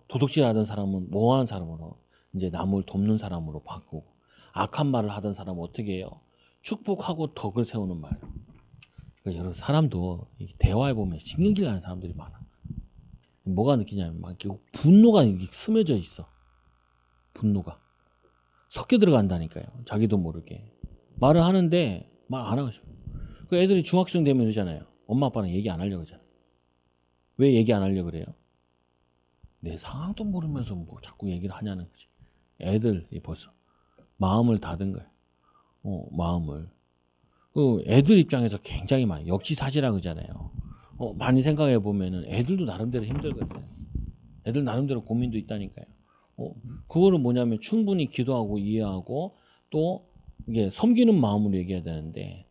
도둑질하던 사람은 뭐하는 사람으로 이제 남을 돕는 사람으로 바꾸고 악한 말을 하던 사람은 어떻게 해요? 축복하고 덕을 세우는 말. 그러니까 여러분 사람도 대화해 보면 식는길 나는 사람들이 많아. 뭐가 느끼냐면 막 분노가 스며져 있어. 분노가 섞여 들어간다니까요. 자기도 모르게 말을 하는데 말 안 하고 싶어. 그 애들이 중학생 되면 이러잖아요. 엄마 아빠는 얘기 안 하려고 하잖아. 왜 얘기 안 하려고 그래요? 내 상황도 모르면서 뭐 자꾸 얘기를 하냐는 거지. 애들이 벌써 마음을 닫은 거야. 마음을. 그 애들 입장에서 굉장히 많이 역지사지라 그러잖아요. 많이 생각해 보면은 애들도 나름대로 힘들거든. 애들 나름대로 고민도 있다니까요. 그거는 뭐냐면 충분히 기도하고 이해하고 또 이게 섬기는 마음으로 얘기해야 되는데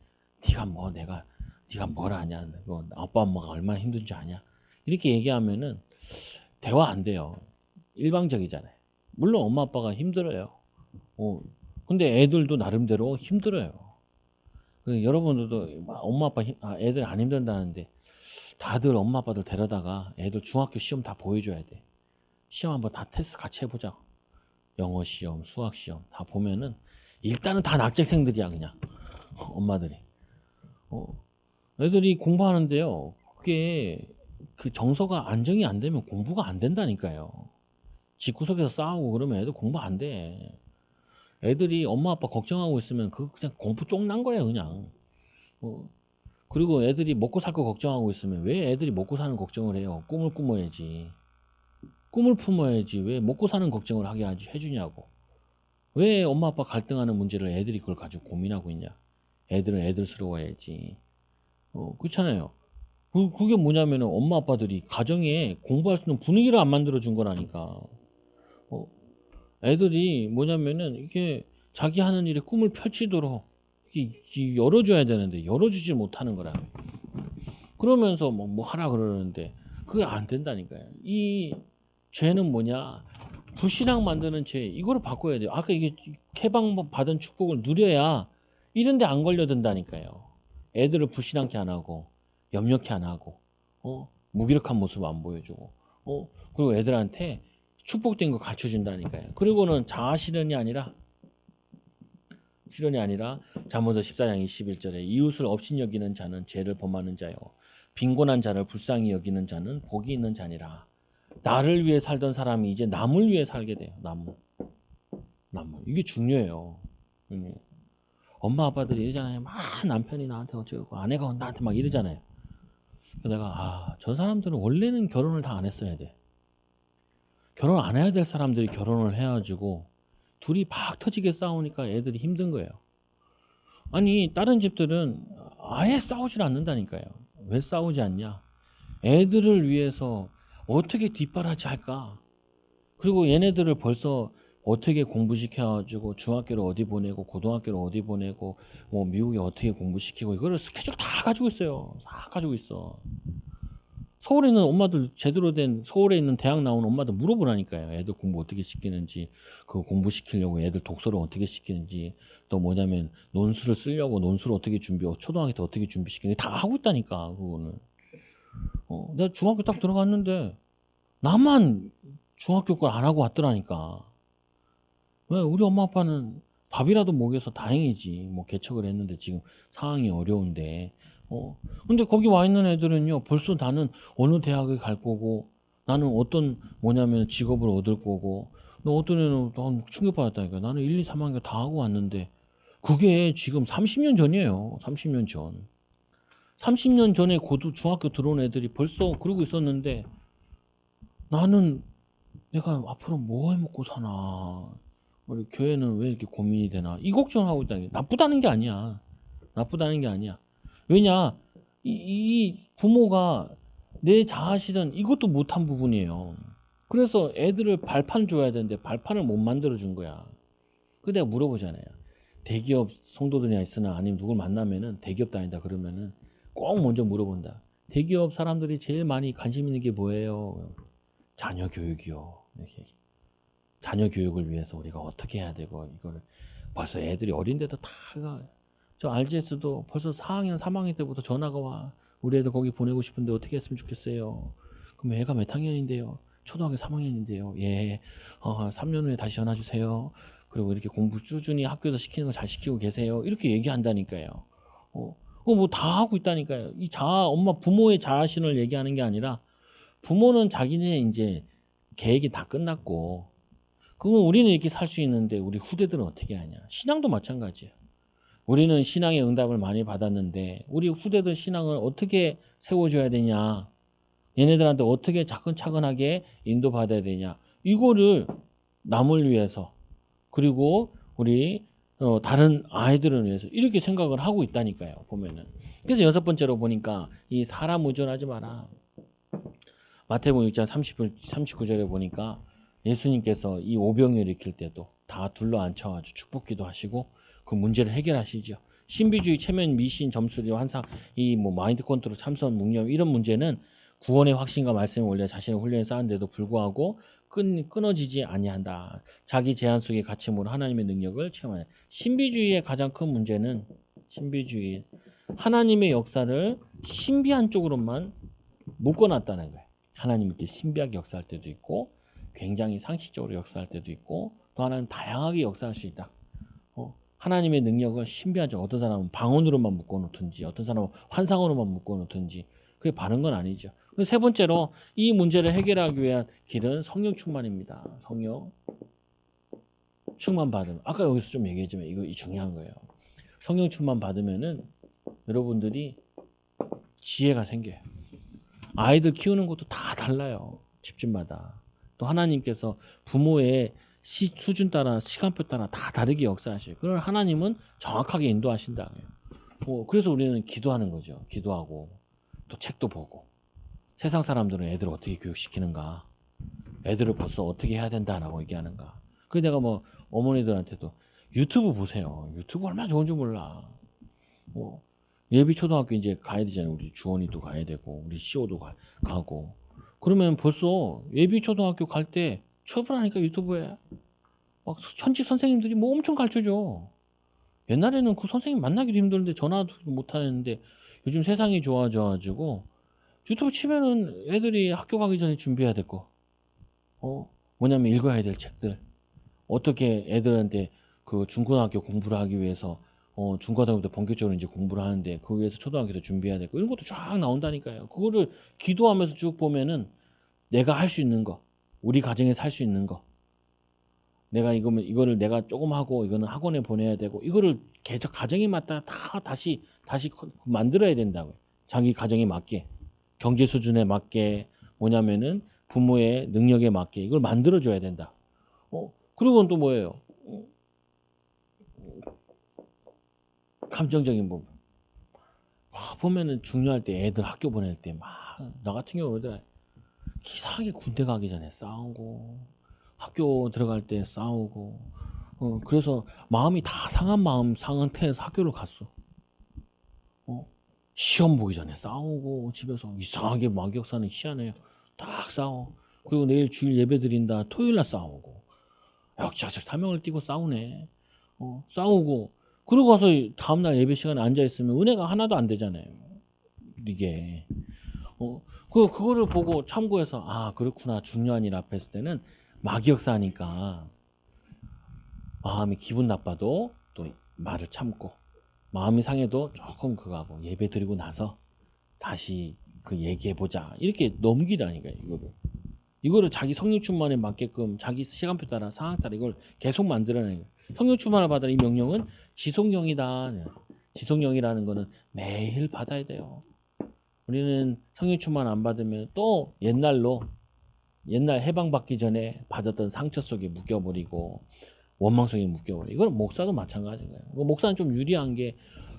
네가 뭘 아냐? 아빠 엄마가 얼마나 힘든지 아냐? 이렇게 얘기하면은 대화 안 돼요. 일방적이잖아요. 물론 엄마 아빠가 힘들어요. 근데 애들도 나름대로 힘들어요. 여러분들도 엄마 아빠 애들 안 힘든다는데 다들 엄마 아빠들 데려다가 애들 중학교 시험 다 보여줘야 돼. 시험 한번 다 테스트 같이 해보자. 영어 시험, 수학 시험 다 보면은 일단은 다 낙제생들이야 그냥 엄마들이. 애들이 공부하는데요. 그게 그 정서가 안정이 안 되면 공부가 안 된다니까요. 집구석에서 싸우고 그러면 애들 공부 안 돼. 애들이 엄마 아빠 걱정하고 있으면 그거 그냥 공부 쪽난 거야 그냥. 그리고 애들이 먹고 살 거 걱정하고 있으면 왜 애들이 먹고 사는 걱정을 해요? 꿈을 꾸며야지. 꿈을 품어야지. 왜 먹고 사는 걱정을 하게 해주냐고. 왜 엄마 아빠 갈등하는 문제를 애들이 그걸 가지고 고민하고 있냐. 애들은 애들스러워야지. 그렇잖아요. 그게 뭐냐면 엄마 아빠들이 가정에 공부할 수 있는 분위기를 안 만들어 준 거라니까. 어, 애들이 뭐냐면은 이게 자기 하는 일에 꿈을 펼치도록 이게 열어줘야 되는데 열어주지 못하는 거라. 그러면서 뭐 하라 그러는데 그게 안 된다니까요. 이 죄는 뭐냐? 불신앙 만드는 죄. 이거를 바꿔야 돼요. 아까 이게 해방 받은 축복을 누려야 이런데 안 걸려든다니까요. 애들을 불신앙케 안 하고 염려케 안 하고 무기력한 모습 안 보여주고 그리고 애들한테 축복된 거 가르쳐 준다니까요. 그리고는 자아 실현이 아니라 잠언서 14장 21절에 이웃을 업신여기는 자는 죄를 범하는 자요 빈곤한 자를 불쌍히 여기는 자는 복이 있는 자니라. 나를 위해 살던 사람이 이제 남을 위해 살게 돼요. 남을. 이게 중요해요. 엄마 아빠들이 이러잖아요. 막 남편이 나한테 어쩌고 아내가 나한테 막 이러잖아요. 내가 저 사람들은 원래는 결혼을 다 안 했어야 돼. 결혼 안 해야 될 사람들이 결혼을 해가지고 둘이 막 터지게 싸우니까 애들이 힘든 거예요. 아니 다른 집들은 아예 싸우질 않는다니까요. 왜 싸우지 않냐? 애들을 위해서 어떻게 뒷바라지 할까? 그리고 얘네들을 벌써 어떻게 공부시켜가지고 중학교를 어디 보내고 고등학교를 어디 보내고 뭐 미국에 어떻게 공부시키고 이거를 스케줄 다 가지고 있어요. 다 가지고 있어. 서울에 있는 엄마들 제대로 된 서울에 있는 대학 나온 엄마들 물어보라니까요. 애들 공부 어떻게 시키는지 그 공부시키려고 애들 독서를 어떻게 시키는지 또 뭐냐면 논술을 쓰려고 논술을 어떻게 준비하고 초등학교 때 어떻게 준비시키는지 다 하고 있다니까 그거는. 내가 중학교 딱 들어갔는데 나만 중학교 걸 안 하고 왔더라니까. 왜 우리 엄마 아빠는 밥이라도 먹여서 다행이지. 뭐 개척을 했는데 지금 상황이 어려운데. 근데 거기 와 있는 애들은요, 벌써 나는 어느 대학에 갈 거고, 나는 어떤 뭐냐면 직업을 얻을 거고, 너 어떤 애는 난 충격받았다니까. 나는 1, 2, 3학년 다 하고 왔는데, 그게 지금 30년 전이에요. 30년 전. 30년 전에 중학교 들어온 애들이 벌써 그러고 있었는데, 나는 내가 앞으로 뭐 해먹고 사나. 우리 교회는 왜 이렇게 고민이 되나. 이 걱정하고 있다는 게 나쁘다는 게 아니야. 나쁘다는 게 아니야. 왜냐, 이 부모가 내 자아실은 이것도 못한 부분이에요. 그래서 애들을 발판 줘야 되는데 발판을 못 만들어 준 거야. 그 내가 물어보잖아요. 대기업 성도들이나 있으나 아니면 누굴 만나면은 대기업 다닌다 그러면은 꼭 먼저 물어본다. 대기업 사람들이 제일 많이 관심 있는 게 뭐예요? 자녀 교육이요. 이렇게. 자녀 교육을 위해서 우리가 어떻게 해야 되고 이거를 벌써 애들이 어린데도 다 저 RGS도 벌써 4학년, 3학년 때부터 전화가 와. 우리 애들 거기 보내고 싶은데 어떻게 했으면 좋겠어요. 그럼 애가 몇 학년인데요? 초등학교 3학년인데요. 예. 3년 후에 다시 전화 주세요. 그리고 이렇게 공부 꾸준히 학교에서 시키는 거 잘 시키고 계세요. 이렇게 얘기한다니까요. 뭐 다 하고 있다니까요. 이 엄마 부모의 자아신을 얘기하는 게 아니라 부모는 자기네 이제 계획이 다 끝났고 그러면 우리는 이렇게 살 수 있는데 우리 후대들은 어떻게 하냐. 신앙도 마찬가지예요. 우리는 신앙의 응답을 많이 받았는데 우리 후대들 신앙을 어떻게 세워줘야 되냐. 얘네들한테 어떻게 차근차근하게 인도받아야 되냐. 이거를 남을 위해서 그리고 우리 다른 아이들을 위해서 이렇게 생각을 하고 있다니까요. 보면은. 그래서 6번째로 보니까 이 사람 의존하지 마라. 마태복음 6장 39절에 보니까 예수님께서 이 오병이어를 일으킬 때도 다 둘러앉혀가지고 축복기도 하시고 그 문제를 해결하시죠. 신비주의, 체면, 미신, 점수리, 환상, 이 뭐 마인드 컨트롤, 참선, 묵념 이런 문제는 구원의 확신과 말씀을 올려 자신의 훈련에 쌓은데도 불구하고 끊어지지 아니한다. 자기 제한 속의 가침으로 하나님의 능력을 체험하는. 신비주의의 가장 큰 문제는 신비주의 하나님의 역사를 신비한 쪽으로만 묶어놨다는 거예요. 하나님 이렇게 신비하게 역사할 때도 있고 굉장히 상식적으로 역사할 때도 있고 또 하나는 다양하게 역사할 수 있다. 하나님의 능력을 신비하죠. 어떤 사람은 방언으로만 묶어놓든지 어떤 사람은 환상으로만 묶어놓든지 그게 바른 건 아니죠. 세 번째로 이 문제를 해결하기 위한 길은 성령 충만입니다. 성령 충만 받으면 아까 여기서 좀 얘기했지만 이거 중요한 거예요. 성령 충만 받으면은 여러분들이 지혜가 생겨요. 아이들 키우는 것도 다 달라요. 집집마다. 또 하나님께서 부모의 수준 따라 시간표 따라 다 다르게 역사하셔요. 그걸 하나님은 정확하게 인도하신다. 그래서 우리는 기도하는 거죠. 기도하고 또 책도 보고 세상 사람들은 애들을 어떻게 교육시키는가 애들을 벌써 어떻게 해야 된다라고 얘기하는가. 그래서 내가 뭐 어머니들한테도 유튜브 보세요. 유튜브 얼마나 좋은지 몰라. 예비 초등학교 이제 가야 되잖아요. 우리 주원이도 가야 되고 우리 시오도 가고 그러면 벌써 예비 초등학교 갈 때 출발하니까 유튜브에 막 현지 선생님들이 뭐 엄청 가르쳐줘. 옛날에는 그 선생님 만나기도 힘들는데 전화도 못 하는데 요즘 세상이 좋아져가지고 유튜브 치면은 애들이 학교 가기 전에 준비해야 될 거. 뭐냐면 읽어야 될 책들. 어떻게 애들한테 그 중고등학교 공부를 하기 위해서 중고등학교 때 본격적으로 이제 공부를 하는데 그 위해서 초등학교 때 준비해야 되고 이런 것도 쫙 나온다니까요. 그거를 기도하면서 쭉 보면은 내가 할 수 있는 거, 우리 가정에 살 수 있는 거, 내가 이거를 내가 조금 하고 이거는 학원에 보내야 되고 이거를 가정에 맞다 다시 만들어야 된다고요. 자기 가정에 맞게, 경제 수준에 맞게 뭐냐면은 부모의 능력에 맞게 이걸 만들어줘야 된다. 그리고 또 뭐예요? 감정적인 부분. 보면은 중요할 때 애들 학교 보낼 때 막 나 같은 경우 애들 이상하게 군대 가기 전에 싸우고 학교 들어갈 때 싸우고 그래서 마음이 다 상한 상태에서 학교를 갔어. 시험 보기 전에 싸우고 집에서 이상하게 막역사는 희한해요. 딱 싸워. 그리고 내일 주일 예배 드린다 토요일 날 싸우고 역자적 사명을 띠고 싸우네. 싸우고 그러고 와서 다음날 예배 시간에 앉아있으면 은혜가 하나도 안 되잖아요. 이게. 그거를 보고 참고해서, 그렇구나. 중요한 일 앞에 했을 때는 막역사니까. 마음이 기분 나빠도 또 말을 참고 마음이 상해도 조금 그거하고 예배 드리고 나서 다시 그 얘기해보자 이렇게 넘기다니까요. 이거를 자기 성령 충만에 맞게끔 자기 시간표 따라 상황 따라 이걸 계속 만들어내는 거예요. 성령 충만을 받으라 이 명령은 지속령이다. 지속령이라는 거는 매일 받아야 돼요. 우리는 성령 충만 안 받으면 또 옛날 해방받기 전에 받았던 상처 속에 묶여버리고 원망 속에 묶여버리고 이건 목사도 마찬가지인 거예요. 목사는 좀 유리한 게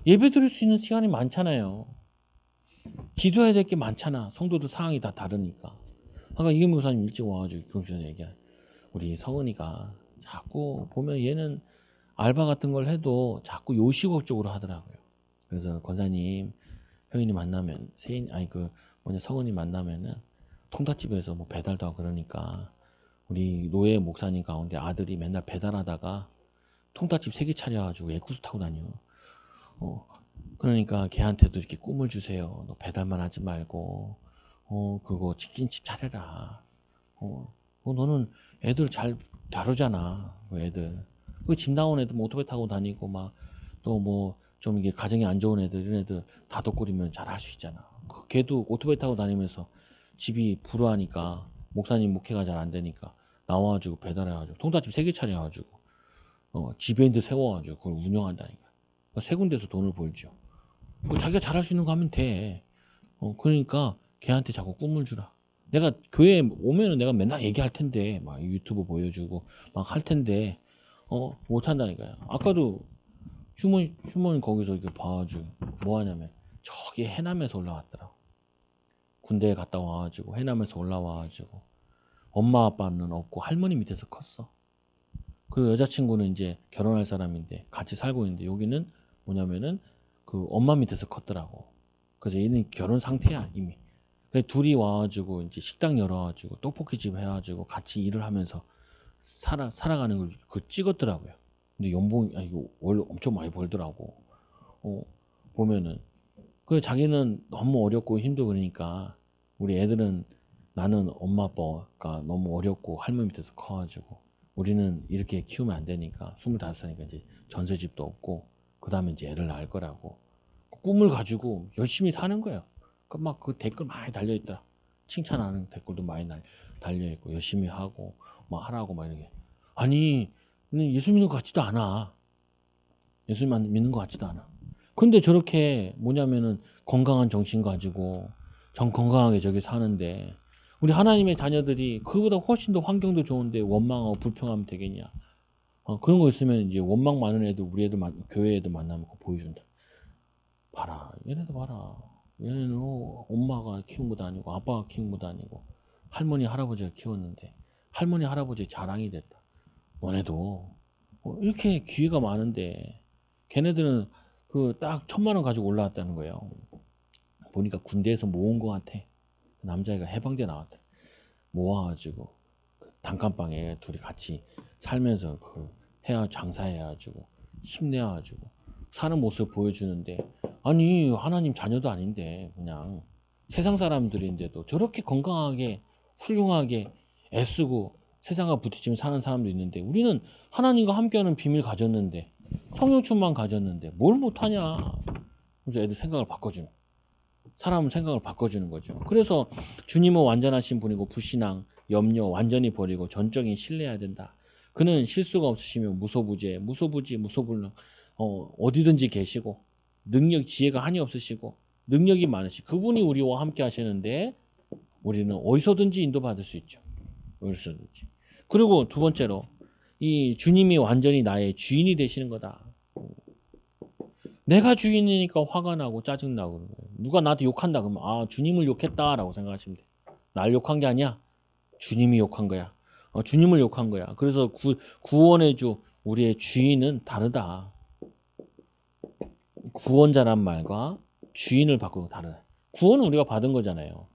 예배 드릴 수 있는 시간이 많잖아요. 기도해야 될 게 많잖아. 성도들 상황이 다 다르니까. 아까 이경 목사님 일찍 와가지고 교육전에 얘기한 우리 성은이가 자꾸 보면 얘는 알바 같은 걸 해도 자꾸 요식업 쪽으로 하더라고요. 그래서 권사님 형님 만나면 성은이 만나면은 통닭집에서 뭐 배달도 하고 그러니까 우리 노예 목사님 가운데 아들이 맨날 배달하다가 통닭집 3개 차려가지고 애쿠스 타고 다녀. 그러니까 걔한테도 이렇게 꿈을 주세요. 너 배달만 하지 말고 그거 치킨집 차려라. 너는 애들 잘 다루잖아. 애들. 그 집 나온 애들 뭐 오토바이 타고 다니고 막 또 뭐 좀 이게 가정이 안 좋은 애들 이런 애들 다독거리면 잘 할 수 있잖아. 걔도 오토바이 타고 다니면서 집이 불우하니까 목사님 목회가 잘 안 되니까 나와가지고 배달해가지고 통닭집 3개 차려가지고 지배인들 세워가지고 그걸 운영한다니까. 그러니까 세 군데서 돈을 벌죠. 자기가 잘할 수 있는 거 하면 돼. 그러니까 걔한테 자꾸 꿈을 주라. 내가 교회에 오면은 내가 맨날 얘기할 텐데 막 유튜브 보여주고 막 할 텐데 못 한다니까요. 아까도 휴먼 거기서 이렇게 봐가지고 뭐 하냐면 저기 해남에서 올라왔더라고. 군대에 갔다 와가지고 해남에서 올라와가지고 엄마 아빠는 없고 할머니 밑에서 컸어. 그 여자친구는 이제 결혼할 사람인데 같이 살고 있는데 여기는 뭐냐면은 그 엄마 밑에서 컸더라고. 그래서 얘는 결혼 상태야 이미. 그래서 둘이 와가지고 이제 식당 열어가지고 떡볶이집 해가지고 같이 일을 하면서 살아가는 걸 그 찍었더라고요. 근데 연봉이 원래 엄청 많이 벌더라고. 보면은 그 자기는 너무 어렵고 힘들고 그러니까 우리 애들은 나는 엄마 아빠가 너무 어렵고 할머니 밑에서 커가지고 우리는 이렇게 키우면 안 되니까 25살이니까 이제 전세집도 없고 그 다음에 이제 애를 낳을 거라고 꿈을 가지고 열심히 사는 거예요. 막 그 댓글 많이 달려있더라. 칭찬하는 댓글도 많이 달려있고 열심히 하고 막 하라고 막 이렇게. 아니 예수 믿는 것 같지도 않아. 예수 믿는 것 같지도 않아. 근데 저렇게 뭐냐면은 건강한 정신 가지고 건강하게 저기 사는데 우리 하나님의 자녀들이 그보다 훨씬 더 환경도 좋은데 원망하고 불평하면 되겠냐. 그런 거 있으면 이제 원망 많은 애들 우리 애들 교회 애들 만나면 그거 보여준다. 봐라 얘네들 봐라. 얘네는 엄마가 키운 것도 아니고 아빠가 키운 것도 아니고 할머니 할아버지가 키웠는데 할머니 할아버지 자랑이 됐다. 너네도 이렇게 기회가 많은데 걔네들은 그 딱 1,000,000원 가지고 올라왔다는 거예요. 보니까 군대에서 모은 것 같아. 남자애가 해방대 나왔다. 모아가지고 그 단칸방에 둘이 같이 살면서 장사해가지고 힘내가지고 사는 모습 보여주는데 아니 하나님 자녀도 아닌데 그냥 세상 사람들인데도 저렇게 건강하게 훌륭하게 애쓰고 세상과 부딪히며 사는 사람도 있는데 우리는 하나님과 함께하는 비밀 가졌는데 성령 충만 가졌는데 뭘 못하냐. 그래서 애들 생각을 바꿔주는 사람은 생각을 바꿔주는 거죠. 그래서 주님은 완전하신 분이고 불신앙, 염려 완전히 버리고 전적인 신뢰해야 된다. 그는 실수가 없으시며 무소불능 어디든지 계시고 능력 지혜가 한이 없으시고 능력이 많으시고 그분이 우리와 함께 하시는데 우리는 어디서든지 인도받을 수 있죠. 어디서든지. 그리고 두 번째로 이 주님이 완전히 나의 주인이 되시는 거다. 내가 주인이니까 화가 나고 짜증나고 그런 거예요. 누가 나한테 욕한다 그러면 주님을 욕했다라고 생각하시면 돼. 날 욕한 게 아니야. 주님이 욕한 거야. 주님을 욕한 거야. 그래서 구원의 주 우리의 주인은 다르다. 구원자란 말과 주인을 바꾸고 다르다. 구원은 우리가 받은 거잖아요.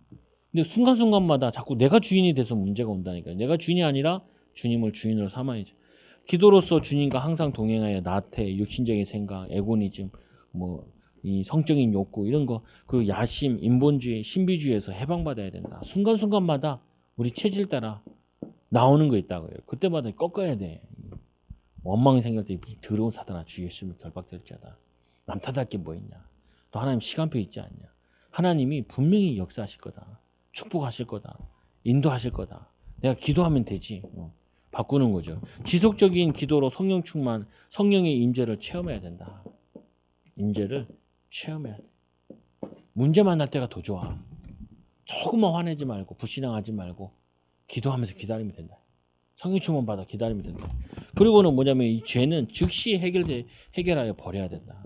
근데 순간순간마다 자꾸 내가 주인이 돼서 문제가 온다니까요. 내가 주인이 아니라 주님을 주인으로 삼아야죠. 기도로서 주님과 항상 동행하여 나태, 육신적인 생각, 에고니즘, 이 성적인 욕구 이런 거, 그 야심, 인본주의, 신비주의에서 해방받아야 된다. 순간순간마다 우리 체질 따라 나오는 거 있다고요. 그때마다 꺾어야 돼. 원망이 생길 때 이 더러운 사단아 주 예수님을 결박될 자다. 남 탓할 게 뭐 있냐. 또 하나님 시간표 있지 않냐. 하나님이 분명히 역사하실 거다. 축복하실 거다. 인도하실 거다. 내가 기도하면 되지. 바꾸는 거죠. 지속적인 기도로 성령 충만, 성령의 임재를 체험해야 된다. 임재를 체험해야 돼. 문제 만날 때가 더 좋아. 조금만 화내지 말고 불신앙하지 말고 기도하면서 기다리면 된다. 성령 충만 받아 기다리면 된다. 그리고는 뭐냐면 이 죄는 즉시 해결하여 버려야 된다.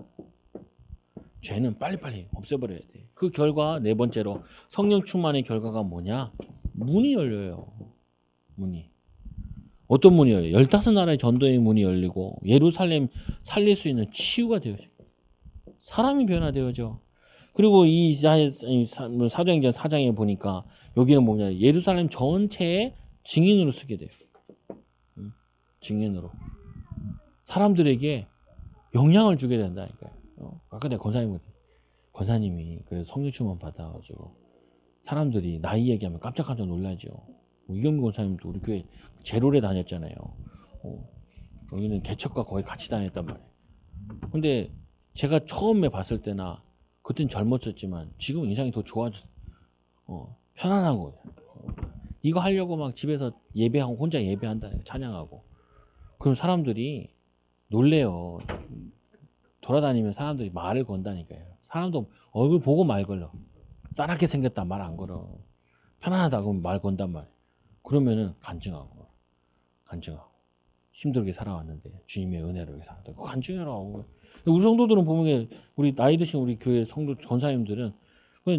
죄는 빨리빨리 없애버려야 돼. 그 결과 네 번째로 성령 충만의 결과가 뭐냐? 문이 열려요. 문이. 어떤 문이 열려요? 15나라의 전도의 문이 열리고 예루살렘 살릴 수 있는 치유가 되어져. 사람이 변화되어져. 그리고 이 사도행전 4장에 보니까 여기는 뭐냐? 예루살렘 전체에 증인으로 쓰게 돼요. 증인으로. 사람들에게 영향을 주게 된다니까요. 아까 내가 권사님이 그래서 성령 충만 받아가지고 사람들이 나이 얘기하면 깜짝깜짝 놀라죠. 이경민 권사님도 우리 교회 제롤에 다녔잖아요. 여기는 개척과 거의 같이 다녔단 말이에요. 근데 제가 처음에 봤을 때나 그땐 젊었었지만 지금 인상이 더 좋아졌어. 편안하고 이거 하려고 막 집에서 예배하고 혼자 예배한다니까 찬양하고. 그럼 사람들이 놀래요. 돌아다니면 사람들이 말을 건다니까요. 사람도 얼굴 보고 말 걸러. 싸납게 생겼다 말 안 걸어. 편안하다고 말 건단 말이에요. 그러면은 간증하고 힘들게 살아왔는데 주님의 은혜로 이렇게 살았다. 간증하라고. 우리 성도들은 보면 우리 나이 드신 우리 교회 성도 전사님들은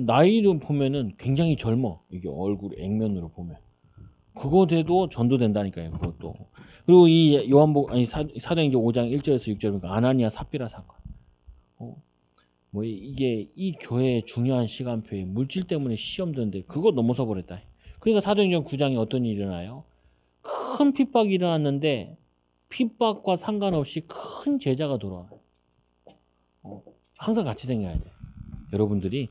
나이를 보면은 굉장히 젊어. 이게 얼굴 액면으로 보면. 그거 돼도 전도된다니까요. 그것도. 그리고 이 사도행전 5장 1절에서 6절 보니까 아나니아 삽비라 사건. 뭐 이게 이 교회의 중요한 시간표에 물질 때문에 시험 드는데 그거 넘어서 버렸다. 그러니까 사도행전 9장에 어떤 일이 일어나요? 큰 핍박이 일어났는데 핍박과 상관없이 큰 제자가 돌아와요. 항상 같이 생각해야 돼. 여러분들이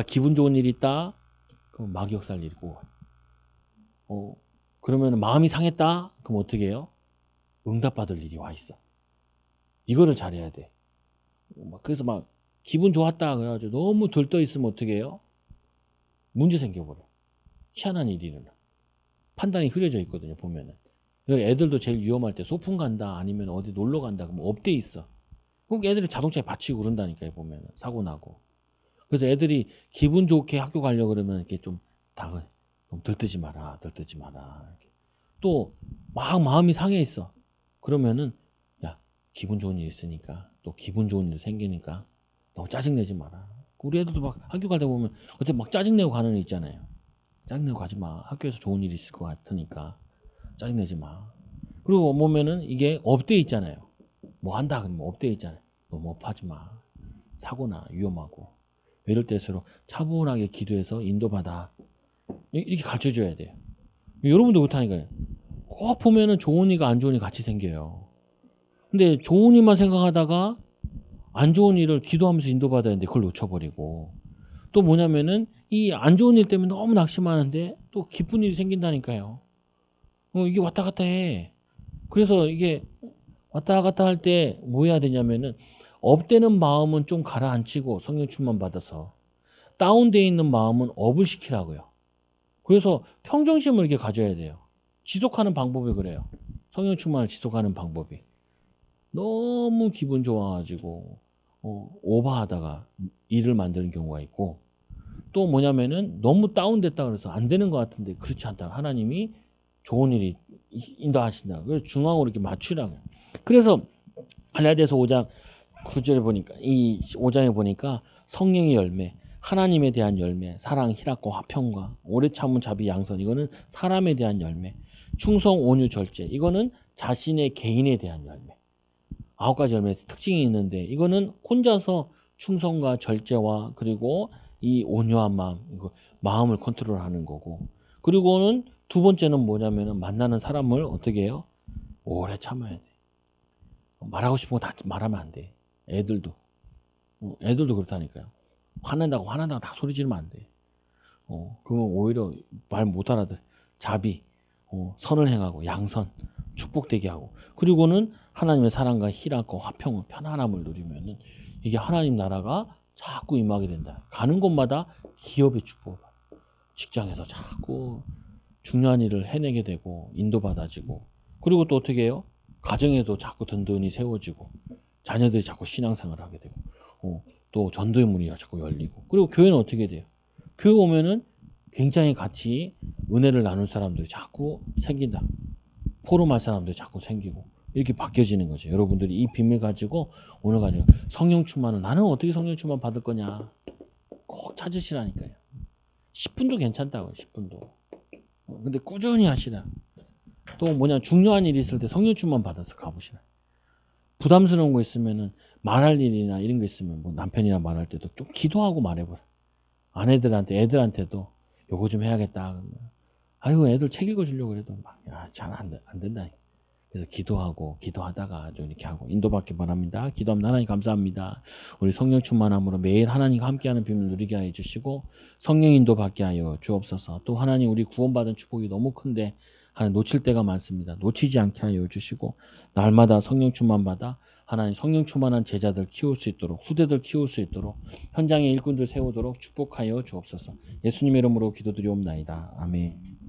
기분 좋은 일이 있다? 그럼 마귀역사를 일고 그러면 마음이 상했다? 그럼 어떻게 해요? 응답받을 일이 와 있어. 이거를 잘해야 돼. 그래서 막 기분 좋았다 그래가지고 너무 들떠 있으면 어떻게 해요? 문제 생겨버려. 희한한 일이 일어나. 판단이 흐려져 있거든요. 보면은. 애들도 제일 위험할 때 소풍 간다 아니면 어디 놀러 간다 그러면 업돼 있어. 그럼 애들이 자동차에 받치고 그런다니까요. 보면은 사고 나고. 그래서 애들이 기분 좋게 학교 가려고 그러면 이렇게 좀 들뜨지 마라. 이렇게. 또 막 마음이 상해 있어. 그러면은 야 기분 좋은 일 있으니까 또 기분 좋은 일 생기니까 너무 짜증내지 마라. 우리 애들도 막 학교 갈 때 보면 어때 막 짜증내고 가는 애 있잖아요. 짜증내고 가지 마. 학교에서 좋은 일 있을 것 같으니까 짜증내지 마. 그리고 보면은 이게 업돼 있잖아요. 뭐 한다 그러면 업돼 있잖아요. 너무 업하지 마. 사고나 위험하고. 이럴 때일수록 차분하게 기도해서 인도받아. 이렇게 가르쳐줘야 돼요. 여러분도 그렇다니까요. 꼭 보면은 좋은 일과 안 좋은 일 같이 생겨요. 근데 좋은 일만 생각하다가 안 좋은 일을 기도하면서 인도받아야 되는데 그걸 놓쳐버리고 또 뭐냐면은 이 안 좋은 일 때문에 너무 낙심하는데 또 기쁜 일이 생긴다니까요. 이게 왔다 갔다 해. 그래서 이게 왔다 갔다 할 때 뭐 해야 되냐면은 업되는 마음은 좀 가라앉히고 성령 충만 받아서 다운돼 있는 마음은 업을 시키라고요. 그래서 평정심을 이렇게 가져야 돼요. 지속하는 방법이 그래요. 성령 충만을 지속하는 방법이. 너무 기분 좋아가지고 오버하다가 일을 만드는 경우가 있고 또 뭐냐면은 너무 다운됐다 그래서 안 되는 것 같은데 그렇지 않다. 하나님이 좋은 일이 인도하신다. 그래서 중앙으로 이렇게 맞추라고. 그래서 갈라디아서 5장 9절에 보니까 이 5장에 보니까 성령의 열매, 하나님에 대한 열매, 사랑, 희락과 화평과 오래 참은 자비, 양선 이거는 사람에 대한 열매, 충성, 온유, 절제 이거는 자신의 개인에 대한 열매. 9가지 열매의 특징이 있는데 이거는 혼자서 충성과 절제와 그리고 이 온유한 마음, 이거 마음을 컨트롤하는 거고 그리고는 두 번째는 뭐냐면은 만나는 사람을 어떻게 해요? 오래 참아야 돼. 말하고 싶은 거 다 말하면 안 돼. 애들도 그렇다니까요. 화낸다고 다 소리 지르면 안 돼. 그러면 오히려 말 못 알아들. 자비. 선을 행하고 양선 축복되게 하고 그리고는 하나님의 사랑과 희락과 화평을 편안함을 누리면은 이게 하나님 나라가 자꾸 임하게 된다. 가는 곳마다 기업의 축복을 받아. 직장에서 자꾸 중요한 일을 해내게 되고 인도받아지고 그리고 또 어떻게 해요? 가정에도 자꾸 든든히 세워지고 자녀들이 자꾸 신앙생활을 하게 되고 또 전도의 문이 자꾸 열리고 그리고 교회는 어떻게 돼요? 교회 오면은 굉장히 같이 은혜를 나눌 사람들이 자꾸 생긴다. 포럼할 사람들이 자꾸 생기고 이렇게 바뀌어지는 거죠. 여러분들이 이 비밀 가지고 오늘 가지고 성령 충만은 나는 어떻게 성령 충만 받을 거냐 꼭 찾으시라니까요. 10분도 괜찮다고요. 10분도. 근데 꾸준히 하시라. 또 뭐냐 중요한 일이 있을 때 성령 충만 받아서 가보시라. 부담스러운 거 있으면은 말할 일이나 이런 거 있으면 뭐 남편이랑 말할 때도 좀 기도하고 말해보라. 아내들한테 애들한테도 요거 좀 해야겠다. 아이고 애들 책 읽어주려고 그래도 막 잘 안 된다. 그래서 기도하고 기도하다가 좀 이렇게 하고 인도받기 바랍니다. 기도하면 하나님 감사합니다. 우리 성령 충만함으로 매일 하나님과 함께하는 비밀을 누리게 하여 주시고 성령 인도받게 하여 주옵소서. 또 하나님 우리 구원받은 축복이 너무 큰데 하나님 놓칠 때가 많습니다. 놓치지 않게 하여 주시고 날마다 성령 충만받아 하나님 성령 충만한 제자들 키울 수 있도록 후대들 키울 수 있도록 현장의 일꾼들 세우도록 축복하여 주옵소서. 예수님의 이름으로 기도드리옵나이다. 아멘.